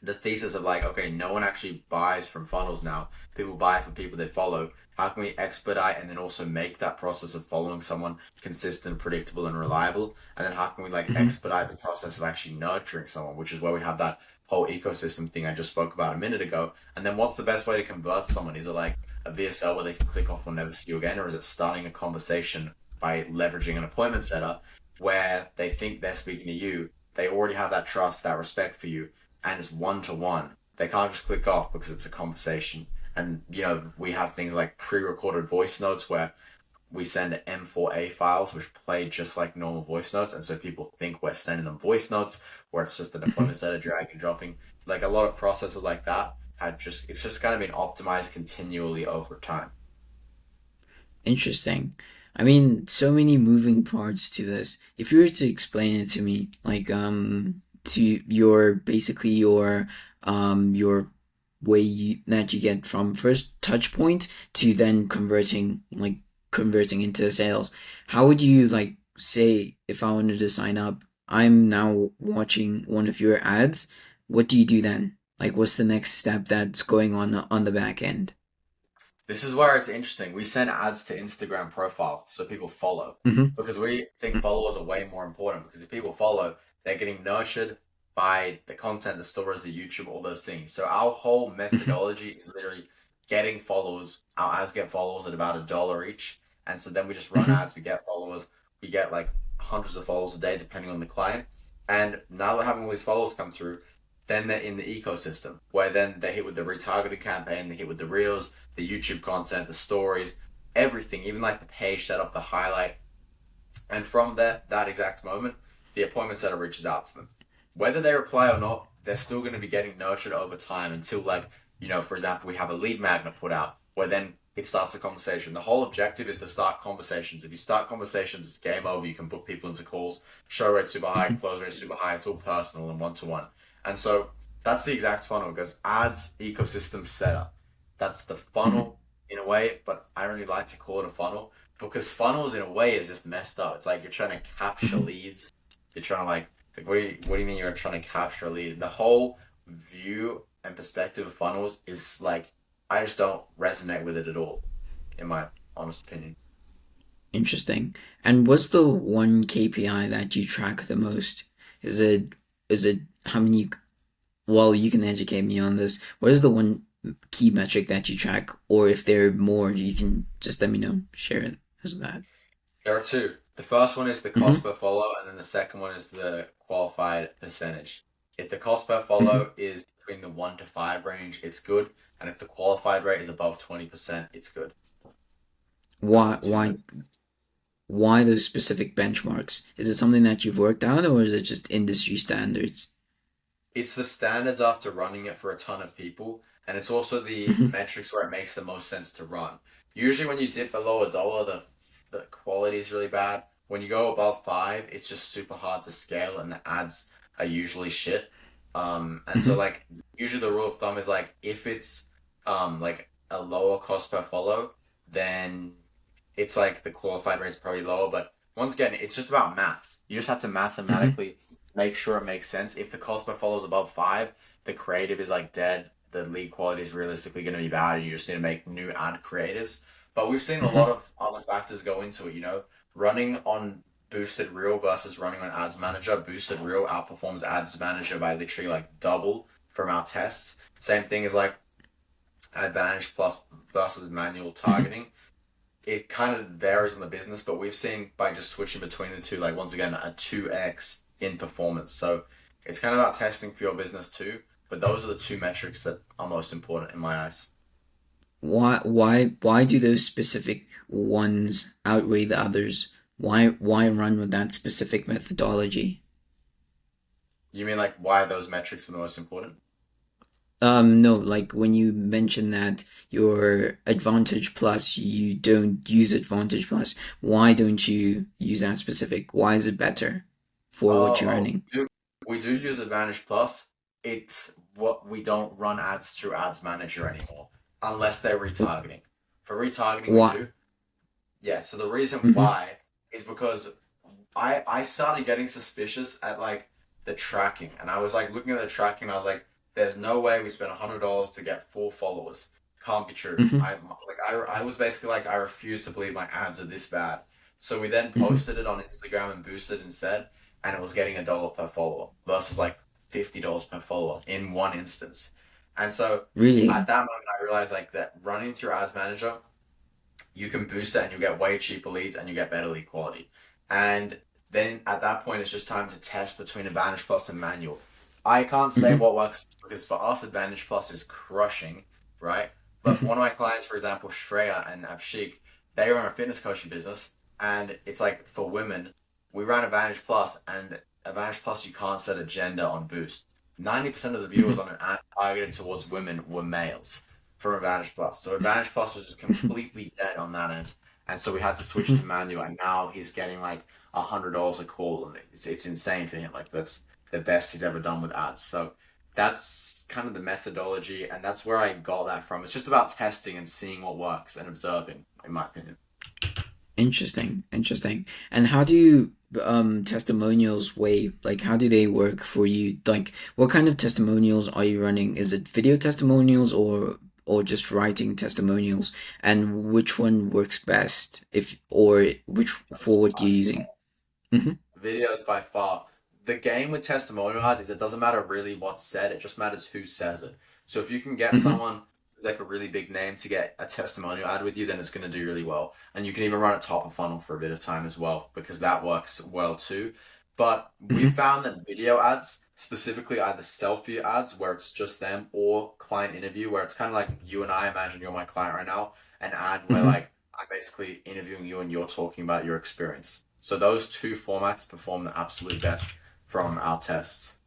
the thesis of like, okay, no one actually buys from funnels now. People buy from people they follow. How can we expedite and then also make that process of following someone consistent, predictable, and reliable? And then how can we like Mm-hmm. expedite the process of actually nurturing someone, which is where we have that whole ecosystem thing I just spoke about a minute ago. And then what's the best way to convert someone? Is it like a VSL where they can click off and never see you again, or is it starting a conversation by leveraging an appointment setter where they think they're speaking to you? They already have that trust, that respect for you, and it's one to one. They can't just click off because it's a conversation. And we have things like pre-recorded voice notes where we send M4A files which play just like normal voice notes, and so people think we're sending them voice notes where it's just an Mm-hmm. appointment set of drag and dropping. Like a lot of processes like that had just it's just kind of been optimized continually over time. Interesting. I mean, so many moving parts to this. If you were to explain it to me, like to your basically your that you get from first touch point to then converting into sales, how would you like say if I wanted to sign up, I'm now watching one of your ads, what do you do then? Like what's the next step that's going on the back end? This is where it's interesting. We send ads to Instagram profile so people follow Mm-hmm. because we think followers are way more important because if people follow, they're getting nurtured by the content, the stories, the YouTube, all those things. So our whole Mm-hmm. methodology is literally getting followers. Our ads get followers at about $1 each. And so then we just run Mm-hmm. ads, we get followers, we get like hundreds of followers a day depending on the client. And now that having all these followers come through, then they're in the ecosystem where then they hit with the retargeting campaign, they hit with the reels, the YouTube content, the stories, everything, even like the page setup, the highlight. And from there, that exact moment, the appointment setter reaches out to them. Whether they reply or not, they're still going to be getting nurtured over time until, like, for example, we have a lead magnet put out where then it starts a conversation. The whole objective is to start conversations. If you start conversations, it's game over. You can book people into calls, show rate super high, Mm-hmm. close rate super high. It's all personal and one to one. And so that's the exact funnel. It goes ads, ecosystem, setup. That's the Mm-hmm. funnel in a way, but I don't really like to call it a funnel because funnels in a way is just messed up. It's like you're trying to capture Mm-hmm. leads. You're trying to like what do you mean you're trying to capture a lead? The whole view and perspective of funnels is like I just don't resonate with it at all, in my honest opinion. Interesting. And what's the one KPI that you track the most? Is it is it how many? Well, you can educate me on this. What is the one key metric that you track, or if there are more, you can just let me know. Share it as that. There are two. The first one is the cost Mm-hmm. per follow, and then the second one is the qualified percentage. If the cost per Mm-hmm. follow is between the 1 to 5 range, it's good. And if the qualified rate is above 20%, it's good. Those are Why the two why metrics. why those specific benchmarks? Is it something that you've worked out, or is it just industry standards? It's the standards after running it for a ton of people, and it's also the Mm-hmm. metrics where it makes the most sense to run. Usually, when you dip below $1, the quality is really bad. When you go above five, it's just super hard to scale, and the ads are usually shit. And so Mm-hmm. like usually the rule of thumb is like if it's like a lower cost per follow, then it's like the qualified rate's probably lower. But once again, it's just about maths. You just have to Mm-hmm. mathematically make sure it makes sense. If the cost per follow is above five, the creative is like dead. The lead quality is realistically going to be bad, and you just need to make new ad creatives. But we've seen a lot Mm-hmm. of other factors go into it. Running on boosted reel versus running on ads manager. Boosted reel outperforms ads manager by literally like double from our tests. Same thing as like advantage plus versus manual Mm-hmm. targeting. It kind of varies on the business, but we've seen by just switching between the two, like once again, a 2x in performance. So it's kind of about testing for your business too. But those are the two metrics that are most important in my eyes. Why do those specific ones outweigh the others? Why run with that specific methodology? You mean like why those metrics are the most important? No, like when you mention that your Advantage Plus, you don't use Advantage Plus. Why don't you use that specific? Why is it better for what you're earning? We do use Advantage Plus. It's what we don't run ads through Ads Manager anymore, unless they're retargeting. For retargeting, we Why? do. Yeah, so the reason Mm-hmm. why is because I started getting suspicious at like the tracking, and I was like looking at the tracking, and I was like, "There's no way we spent $100 to get 4 followers. Can't be true." Mm-hmm. I was basically like, I refuse to believe my ads are this bad. So we then Mm-hmm. posted it on Instagram and boosted instead, and it was getting $1 per follower versus like $50 per follower in one instance. And so at Really? that moment, I realized like that running through Ads Manager, you can boost it and you get way cheaper leads and you get better lead quality. And then at that point, it's just time to test between Advantage Plus and manual. I can't say Mm-hmm. what works because for us, Advantage Plus is crushing, right? But for Mm-hmm. one of my clients, for example, Shreya and Abshik, they run a fitness coaching business, and it's like for women, we ran Advantage Plus, and Advantage Plus, you can't set a gender on Boost. 90% of the viewers Mm-hmm. on an ad targeted towards women were males from Advantage Plus. So Advantage Plus was just completely dead on that end. And so we had to switch to Mm-hmm. manual, and now he's getting like $100 a call, and it's insane for him. Like that's the best he's ever done with ads. So that's kind of the methodology, and that's where I got that from. It's just about testing and seeing what works and observing, in my opinion. Interesting, interesting. And how do you testimonials weigh? Like, how do they work for you? Like, what kind of testimonials are you running? Is it video testimonials or just writing testimonials? And which one works best if or which for what you're using? Mm-hmm. Videos by far. The game with testimonial ads is it doesn't matter really what's said, it just matters who says it. So if you can get Mm-hmm. someone who's like a really big name to get a testimonial ad with you, then it's going to do really well. And you can even run it top of funnel for a bit of time as well, because that works well too. But we Mm-hmm. found that video ads, specifically either selfie ads where it's just them or client interview where it's kind of like you and I imagine you're my client right now, an ad where Mm-hmm. like I'm basically interviewing you and you're talking about your experience. So those two formats perform the absolute best from our tests.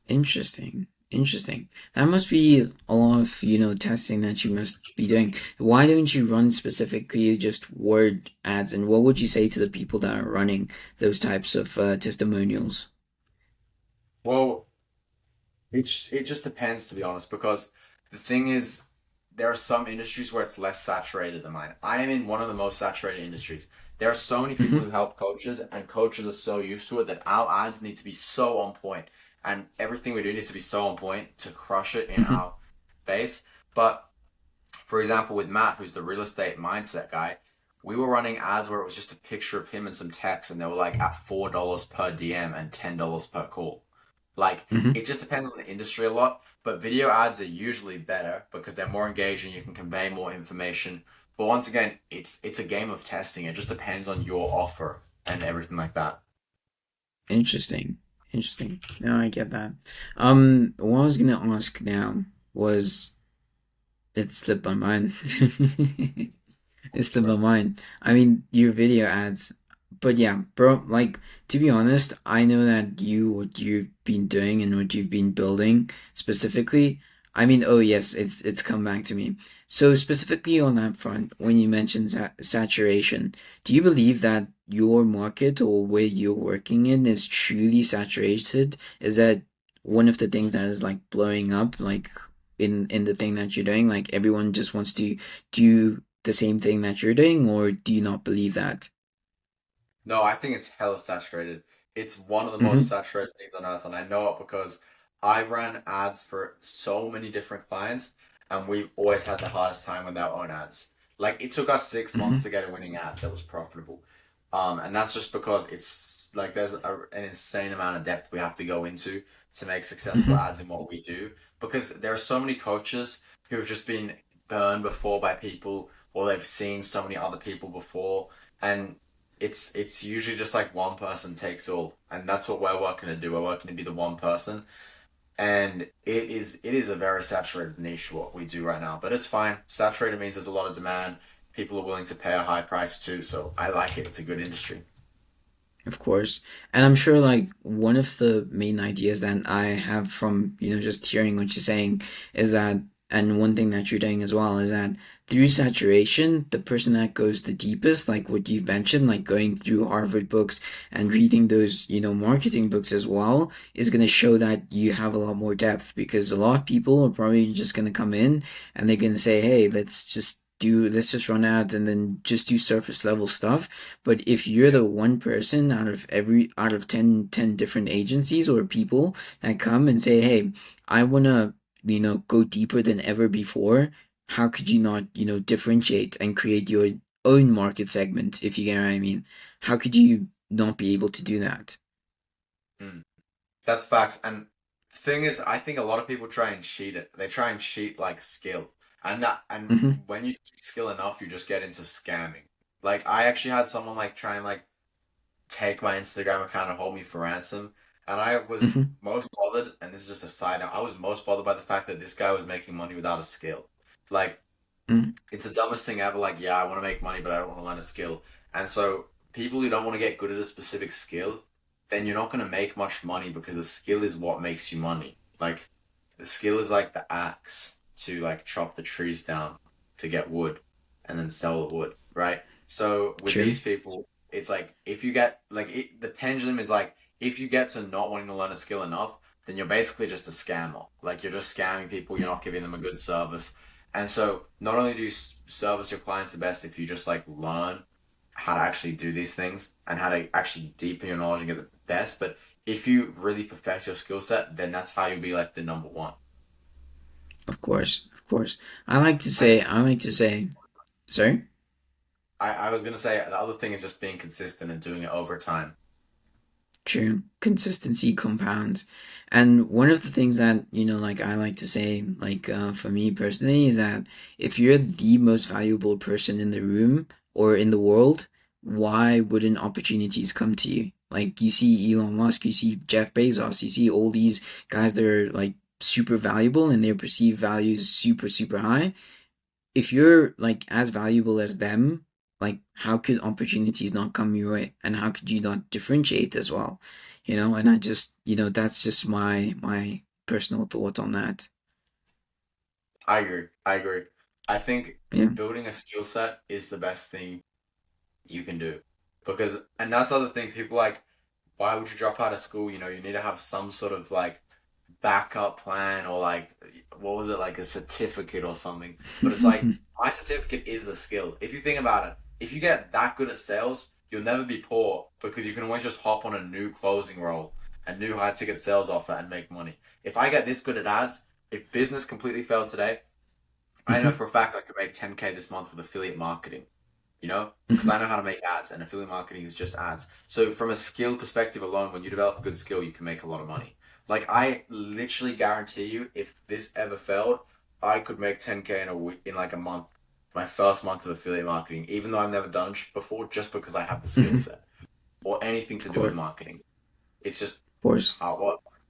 Interesting. Interesting. That must be a lot of, testing that you must be doing. Why don't you run specifically just word ads? And what would you say to the people that are running those types of testimonials? Well, it just depends to be honest, because the thing is, there are some industries where it's less saturated than mine. I am in one of the most saturated industries. There are so many people Mm-hmm. who help coaches, and coaches are so used to it that our ads need to be so on point, and everything we do needs to be so on point to crush it in Mm-hmm. our space. But for example, with Matt, who's the real estate mindset guy, we were running ads where it was just a picture of him and some text, and they were like at $4 per DM and $10 per call. Like Mm-hmm. it just depends on the industry a lot, but video ads are usually better because they're more engaging, you can convey more information. But once again, it's a game of testing. It just depends on your offer and everything like that. Interesting. Interesting. No, I get that. What I was gonna ask now was it slipped my mind. It slipped my mind. I mean, your video ads. But yeah, bro, like to be honest, I know that what you've been doing and what you've been building specifically. I mean, oh yes, it's come back to me. So specifically on that front, when you mentioned saturation, do you believe that your market or where you're working in is truly saturated? Is that one of the things that is like blowing up, like in the thing that you're doing? Like everyone just wants to do the same thing that you're doing, or do you not believe that? No, I think it's hella saturated. It's one of the most Mm-hmm. saturated things on earth, and I know it because I ran ads for so many different clients, and we've always had the hardest time with our own ads. Like it took us 6 months Mm-hmm. to get a winning ad that was profitable. And that's just because it's like there's an insane amount of depth we have to go into to make successful Mm-hmm. ads in what we do. Because there are so many coaches who have just been burned before by people, or they've seen so many other people before, and it's usually just like one person takes all, and that's what we're working to do. We're working to be the one person, and it is a very saturated niche what we do right now. But it's fine. Saturated means there's a lot of demand. People are willing to pay a high price too, so I like it. It's a good industry. Of course. And I'm sure like one of the main ideas that I have from, just hearing what you're saying is that, and one thing that you're doing as well is that through saturation, the person that goes the deepest, like what you've mentioned, like going through Harvard books and reading those, marketing books as well, is going to show that you have a lot more depth because a lot of people are probably just going to come in and they're going to say, hey, let's just run ads and then just do surface level stuff. But if you're Yeah. the one person out of 10 different agencies or people that come and say, "Hey, I want to, go deeper than ever before," how could you not, differentiate and create your own market segment, if you get what I mean? How could you not be able to do that? Mm. That's facts. And thing is, I think a lot of people try and cheat it. They try and cheat like skill. And Mm-hmm. when you cheat skill enough, you just get into scamming. Like I actually had someone like try and like take my Instagram account and hold me for ransom. And I was Mm-hmm. most bothered, and this is just a side note, I was most bothered by the fact that this guy was making money without a skill. Like Mm-hmm. it's the dumbest thing ever. Like, yeah, I want to make money, but I don't want to learn a skill. And so, people who don't want to get good at a specific skill, then you're not going to make much money because the skill is what makes you money. Like, the skill is like the axe to like chop the trees down to get wood and then sell the wood, right? So, with True. these people, it's like if you get the pendulum is like if you get to not wanting to learn a skill enough, then you're basically just a scammer. Like, you're just scamming people, you're not giving them a good service and so, not only do you service your clients the best if you just like learn how to actually do these things and how to actually deepen your knowledge and get the best, but if you really perfect your skill set, then that's how you'll be like the number one. Of course. Of course. And I like to say, sorry? I was gonna say the other thing is just being consistent and doing it over time. True. Consistency compounds. And one of the things that, like I like to say, like for me personally, is that if you're the most valuable person in the room or in the world, why wouldn't opportunities come to you? Like you see Elon Musk, you see Jeff Bezos, you see all these guys that are like super valuable and their perceived value is super, super high. If you're like as valuable as them, like how could opportunities not come your way, and how could you not differentiate as well? And I just, that's just my personal thoughts on that. I agree. I agree. I think Yeah. building a skill set is the best thing you can do because, and that's the other thing. People like, why would you drop out of school? You need to have some sort of like backup plan or like what was it like a certificate or something. But it's like my certificate is the skill. If you think about it, if you get that good at sales, you'll never be poor because you can always just hop on a new closing role, a new high ticket sales offer and make money. If I get this good at ads, if business completely failed today, I know for a fact I could make 10K this month with affiliate marketing, because I know how to make ads and affiliate marketing is just ads. So from a skill perspective alone, when you develop a good skill, you can make a lot of money. Like I literally guarantee you, if this ever failed, I could make 10K in a week, in like a month, my first month of affiliate marketing, even though I've never done it before, just because I have the skill Of set or anything to do with course, marketing. It's just of course. how it works.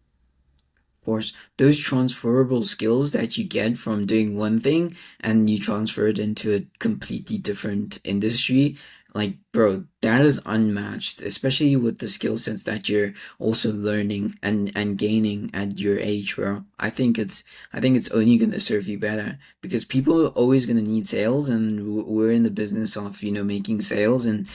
Course, those transferable skills that you get from doing one thing and you transfer it into a completely different industry, like, bro, that is unmatched, especially with the skill sets that you're also learning and gaining at your age, bro. I think it's only gonna serve you better because people are always gonna need sales, and we're in the business of, making sales and,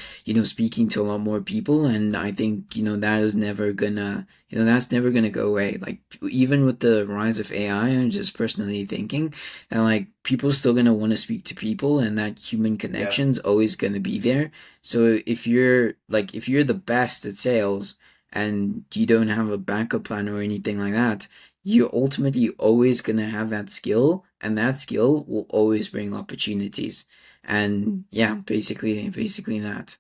speaking to a lot more people, and I think, that is never gonna that's never gonna go away. Like even with the rise of AI, I'm just personally thinking that like people still gonna want to speak to people, and that human Yeah. connection's always gonna be there. So if you're the best at sales and you don't have a backup plan or anything like that, you're ultimately always gonna have that skill, and that skill will always bring opportunities. And yeah, basically that.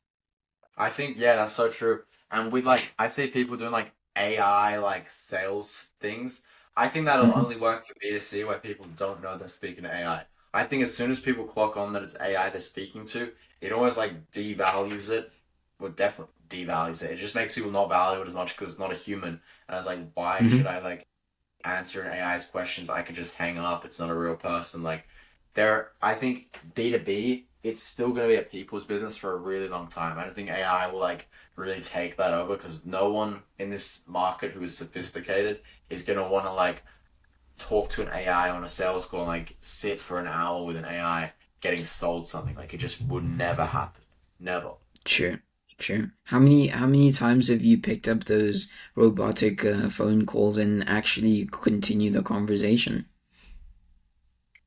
I think yeah, that's so true. And with like I see people doing like AI like sales things. I think that'll Hmm. only work for B2C where people don't know they're speaking to AI. I think as soon as people clock on that it's AI they're speaking to, it always like devalues it. Well, definitely devalues it. It just makes people not value it as much because it's not a human. And it's like, why should Hmm. I like answer an AI's questions? I could just hang up. It's not a real person. Like, there, I think B2B it's still going to be a people's business for a really long time. I don't think AI will like really take that over because no one in this market who is sophisticated is going to want to like talk to an AI on a sales call and like sit for an hour with an AI getting sold something. Like it just would never happen. Never. Sure, sure. How many times have you picked up those robotic phone calls and actually continue the conversation?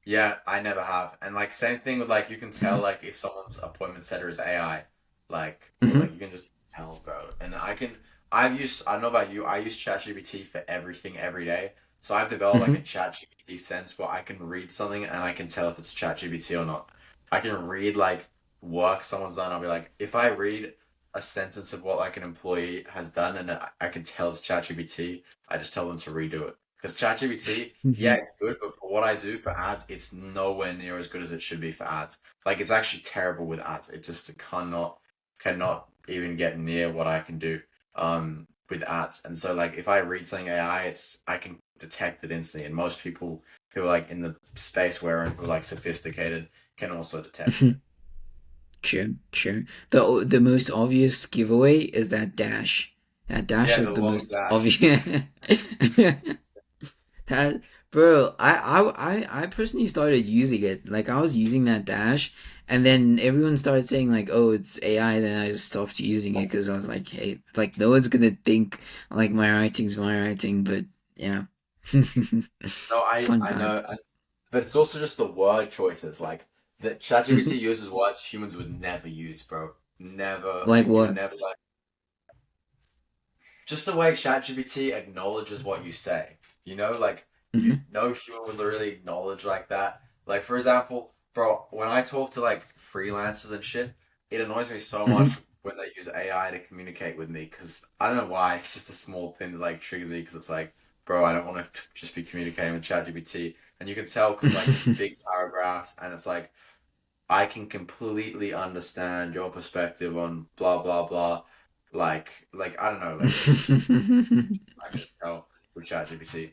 Yeah, I never have. And like same thing with like you can tell like if someone's appointment setter is AI, like Mm-hmm. you can just tell, bro. And I don't know about you, I use ChatGPT for everything every day. So I've developed like a Mm-hmm. ChatGPT sense where I can read something and I can tell if it's ChatGPT or not. I can read like work someone's done. I'll be like, if I read a sentence of what like an employee has done and I can tell it's ChatGPT, I just tell them to redo it. Because ChatGPT, yeah, Mm-hmm. it's good, but for what I do for ads, it's nowhere near as good as it should be for ads. Like it's actually terrible with ads. It just cannot even get near what I can do with ads. And so like if I read something AI, I can detect it instantly. And most people who are like in the space we're in who are like sophisticated can also detect Mm-hmm. it. Sure, sure. The most obvious giveaway is that dash. That dash Yeah, is the the long most dash. obvious. That, bro, I personally started using it. Like I was using that dash, and then everyone started saying like, "Oh, it's AI." Then I just stopped using it because I was like, "Hey, like no one's gonna think like my writing's my writing." But yeah, No, fun I know, fact. but it's also just the word choices. Like that Hmm. ChatGPT uses words humans would never use, bro. Never, Like like you would what? never like. Just the way ChatGPT acknowledges what you say. You know, like you Hmm. no human would literally acknowledge like that. Like for example, bro, when I talk to like freelancers and shit, it annoys me so much Hmm. when they use AI to communicate with me because I don't know why. It's just a small thing that like triggers me because it's like, bro, I don't want to just be communicating with ChatGPT, and you can tell because like it's big paragraphs and it's like I can completely understand your perspective on blah blah blah. Like I don't know, like it's just I can tell with ChatGPT.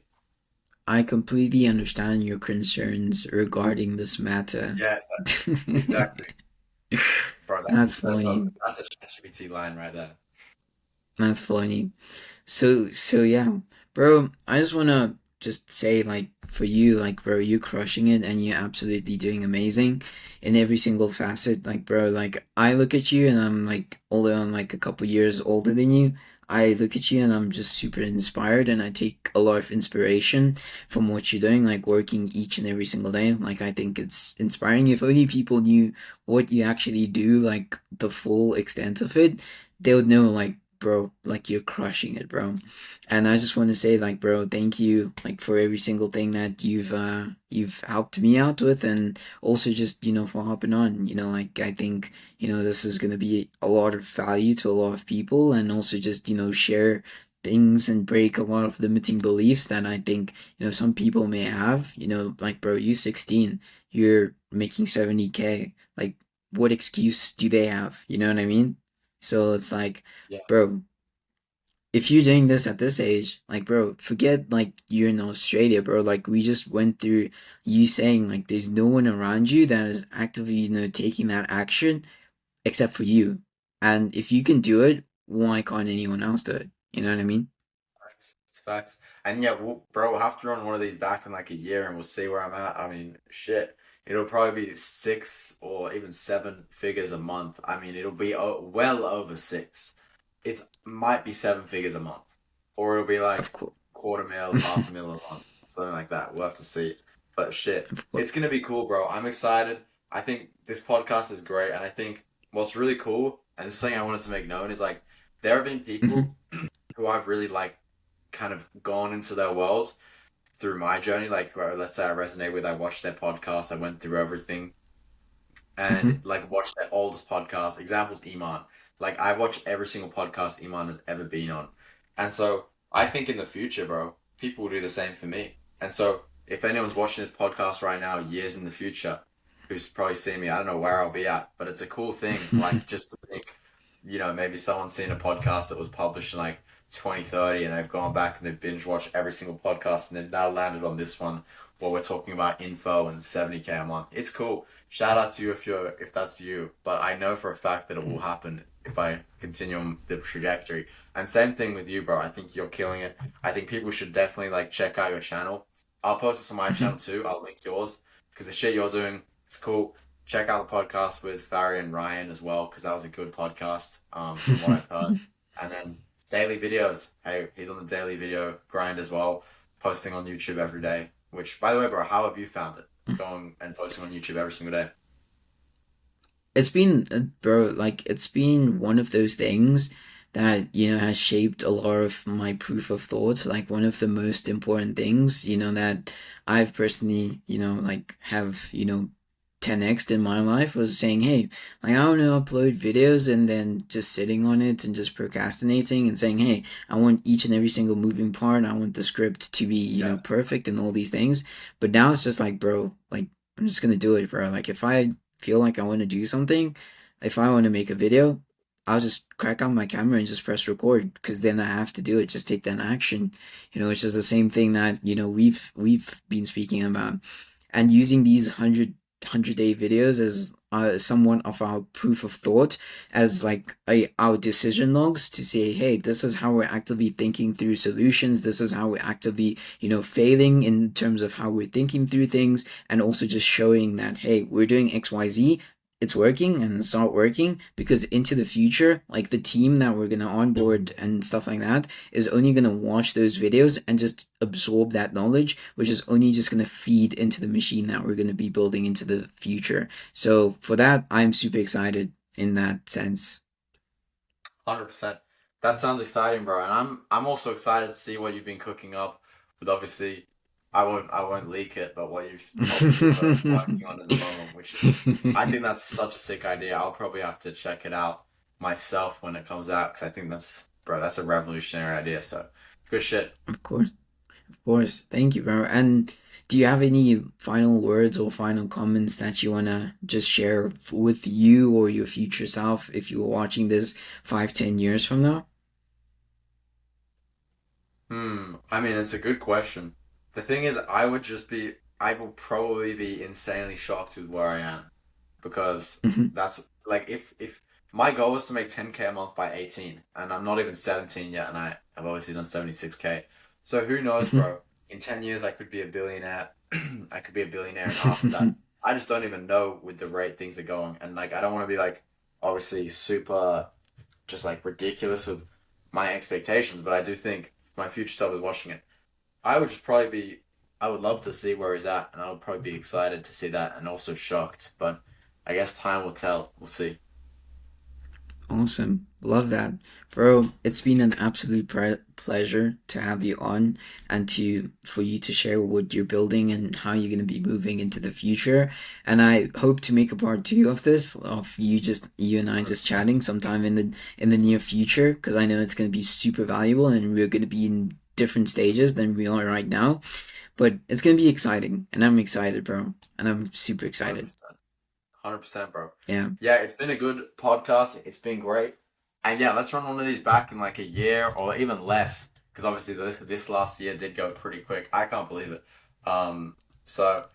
I completely understand your concerns regarding this matter. Yeah, exactly, bro. That's funny. That's a ChatGPT line right there. That's funny. So yeah, bro, I just wanna just say like for you, like bro, you crushing it and you're absolutely doing amazing in every single facet. Like bro, like I look at you and I'm like although I'm like a couple years older than you, I look at you and I'm just super inspired and I take a lot of inspiration from what you're doing, like working each and every single day. Like I think it's inspiring. If only people knew what you actually do, like the full extent of it, they would know like bro, like you're crushing it, bro. And I just want to say, like, bro, thank you, like, for every single thing that you've helped me out with, and also just for hopping on. Like, I think this is gonna be a lot of value to a lot of people, and also just share things and break a lot of limiting beliefs that I think some people may have. Like, bro, you 16, you're making 70K. Like, what excuse do they have? You know what I mean? So it's like, Yeah, bro, if you're doing this at this age, like, bro, forget like you're in Australia, bro. Like, we just went through you saying like there's no one around you that is actively, taking that action except for you. And if you can do it, why can't anyone else do it? You know what I mean? facts. It's facts. And yeah, bro, we'll have to run one of these back in like a year, and we'll see where I'm at. I mean, shit. It'll probably be 6 or even 7 figures a month. I mean, it'll be well over six. It might be 7 figures a month, or it'll be like Of course. quarter mil, half a mil a month, something like that. We'll have to see. But shit, Of course. it's gonna be cool, bro. I'm excited. I think this podcast is great, and I think what's really cool, and this is something I wanted to make known, is like there have been Hmm. people who I've really like kind of gone into their world through my journey. Like, let's say I resonate with, I watched their podcast, I went through everything, and Hmm. like watched their oldest podcast. Examples, Iman. Like, I've watched every single podcast Iman has ever been on, and so I think in the future, bro, people will do the same for me. And so, if anyone's watching this podcast right now, years in the future, who's probably seen me, I don't know where I'll be at, but it's a cool thing. Like, just to think, maybe someone's seen a podcast that was published in like 2030 and they've gone back and they've binge watched every single podcast and they've now landed on this one what we're talking about info and 70K a month. It's cool. Shout out to you if that's you. But I know for a fact that it will happen if I continue on the trajectory. And same thing with you, bro. I think you're killing it. I think people should definitely like check out your channel. I'll post this on my channel too. I'll link yours because the shit you're doing, it's cool. Check out the podcast with Farry and Ryan as well because that was a good podcast from what I've heard. And then daily videos. Hey, he's on the daily video grind as well, posting on YouTube every day. Which, by the way, bro, how have you found it? Going and posting on YouTube every single day. It's been, bro, like it's been one of those things that, has shaped a lot of my proof of thought. Like one of the most important things, that I've personally, like have, 10x in my life was saying, hey, like I want to upload videos and then just sitting on it and just procrastinating and saying, hey, I want each and every single moving part. I want the script to be, Yeah, perfect and all these things. But now it's just like, bro, like I'm just gonna do it, bro. Like if I feel like I want to do something, if I want to make a video, I'll just crack on my camera and just press record because then I have to do it. Just take that action, which is the same thing that we've been speaking about, and using these hundred day videos as somewhat of our proof of thought, as like our decision logs to say, hey, this is how we're actively thinking through solutions. This is how we're actively failing in terms of how we're thinking through things, and also just showing that, hey, we're doing XYZ, it's working and it's not working, because into the future, like the team that we're gonna onboard and stuff like that is only gonna watch those videos and just absorb that knowledge, which is only just gonna feed into the machine that we're gonna be building into the future. So for that, I'm super excited in that sense. 100%. That sounds exciting, bro. And I'm also excited to see what you've been cooking up with obviously I won't leak it, but what you've told me you're working on at the moment, which is I think that's such a sick idea. I'll probably have to check it out myself when it comes out because I think that's a revolutionary idea. So good shit. Of course. Of course. Thank you, bro. And do you have any final words or final comments that you want to just share with you or your future self if you were watching this 5, 10 years from now? I mean, it's a good question. The thing is, I will probably be insanely shocked with where I am because Hmm. that's like if my goal was to make 10K a month by 18, and I'm not even 17 yet, and I've obviously done 76K. So who knows, Hmm. bro? In 10 years, I could be a billionaire. I could be a billionaire, and after that, I just don't even know with the rate things are going, and like I don't want to be like obviously super just like ridiculous with my expectations, but I do think if my future self is watching it, I would just probably be, I would love to see where he's at, and I would probably be excited to see that and also shocked. But I guess time will tell. We'll see. Awesome. Love that. Bro, it's been an absolute pleasure to have you on and to for you to share what you're building and how you're going to be moving into the future. And I hope to make a part 2 of this, of you and I just 100%. chatting sometime in the near future, because I know it's going to be super valuable and we're going to be in different stages than we are right now. But it's going to be exciting, and I'm excited, bro. And I'm super excited. 100%. 100%, bro. Yeah. Yeah, it's been a good podcast. It's been great. And yeah, let's run one of these back in like a year or even less. Because obviously this last year did go pretty quick. I can't believe it. So,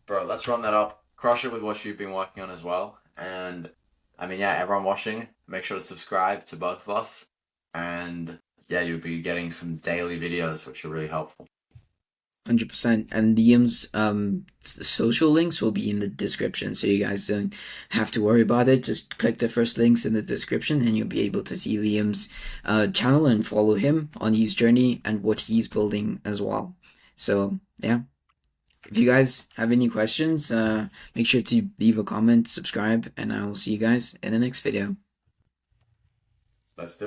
bro, let's run that up. Crush it with what you've been working on as well. And I mean, yeah, everyone watching, make sure to subscribe to both of us. And yeah, you'll be getting some daily videos, which are really helpful. 100%. And Liam's social links will be in the description, so you guys don't have to worry about it. Just click the first links in the description, and you'll be able to see Liam's channel and follow him on his journey and what he's building as well. So yeah, if you guys have any questions, make sure to leave a comment, subscribe, and I will see you guys in the next video. Let's do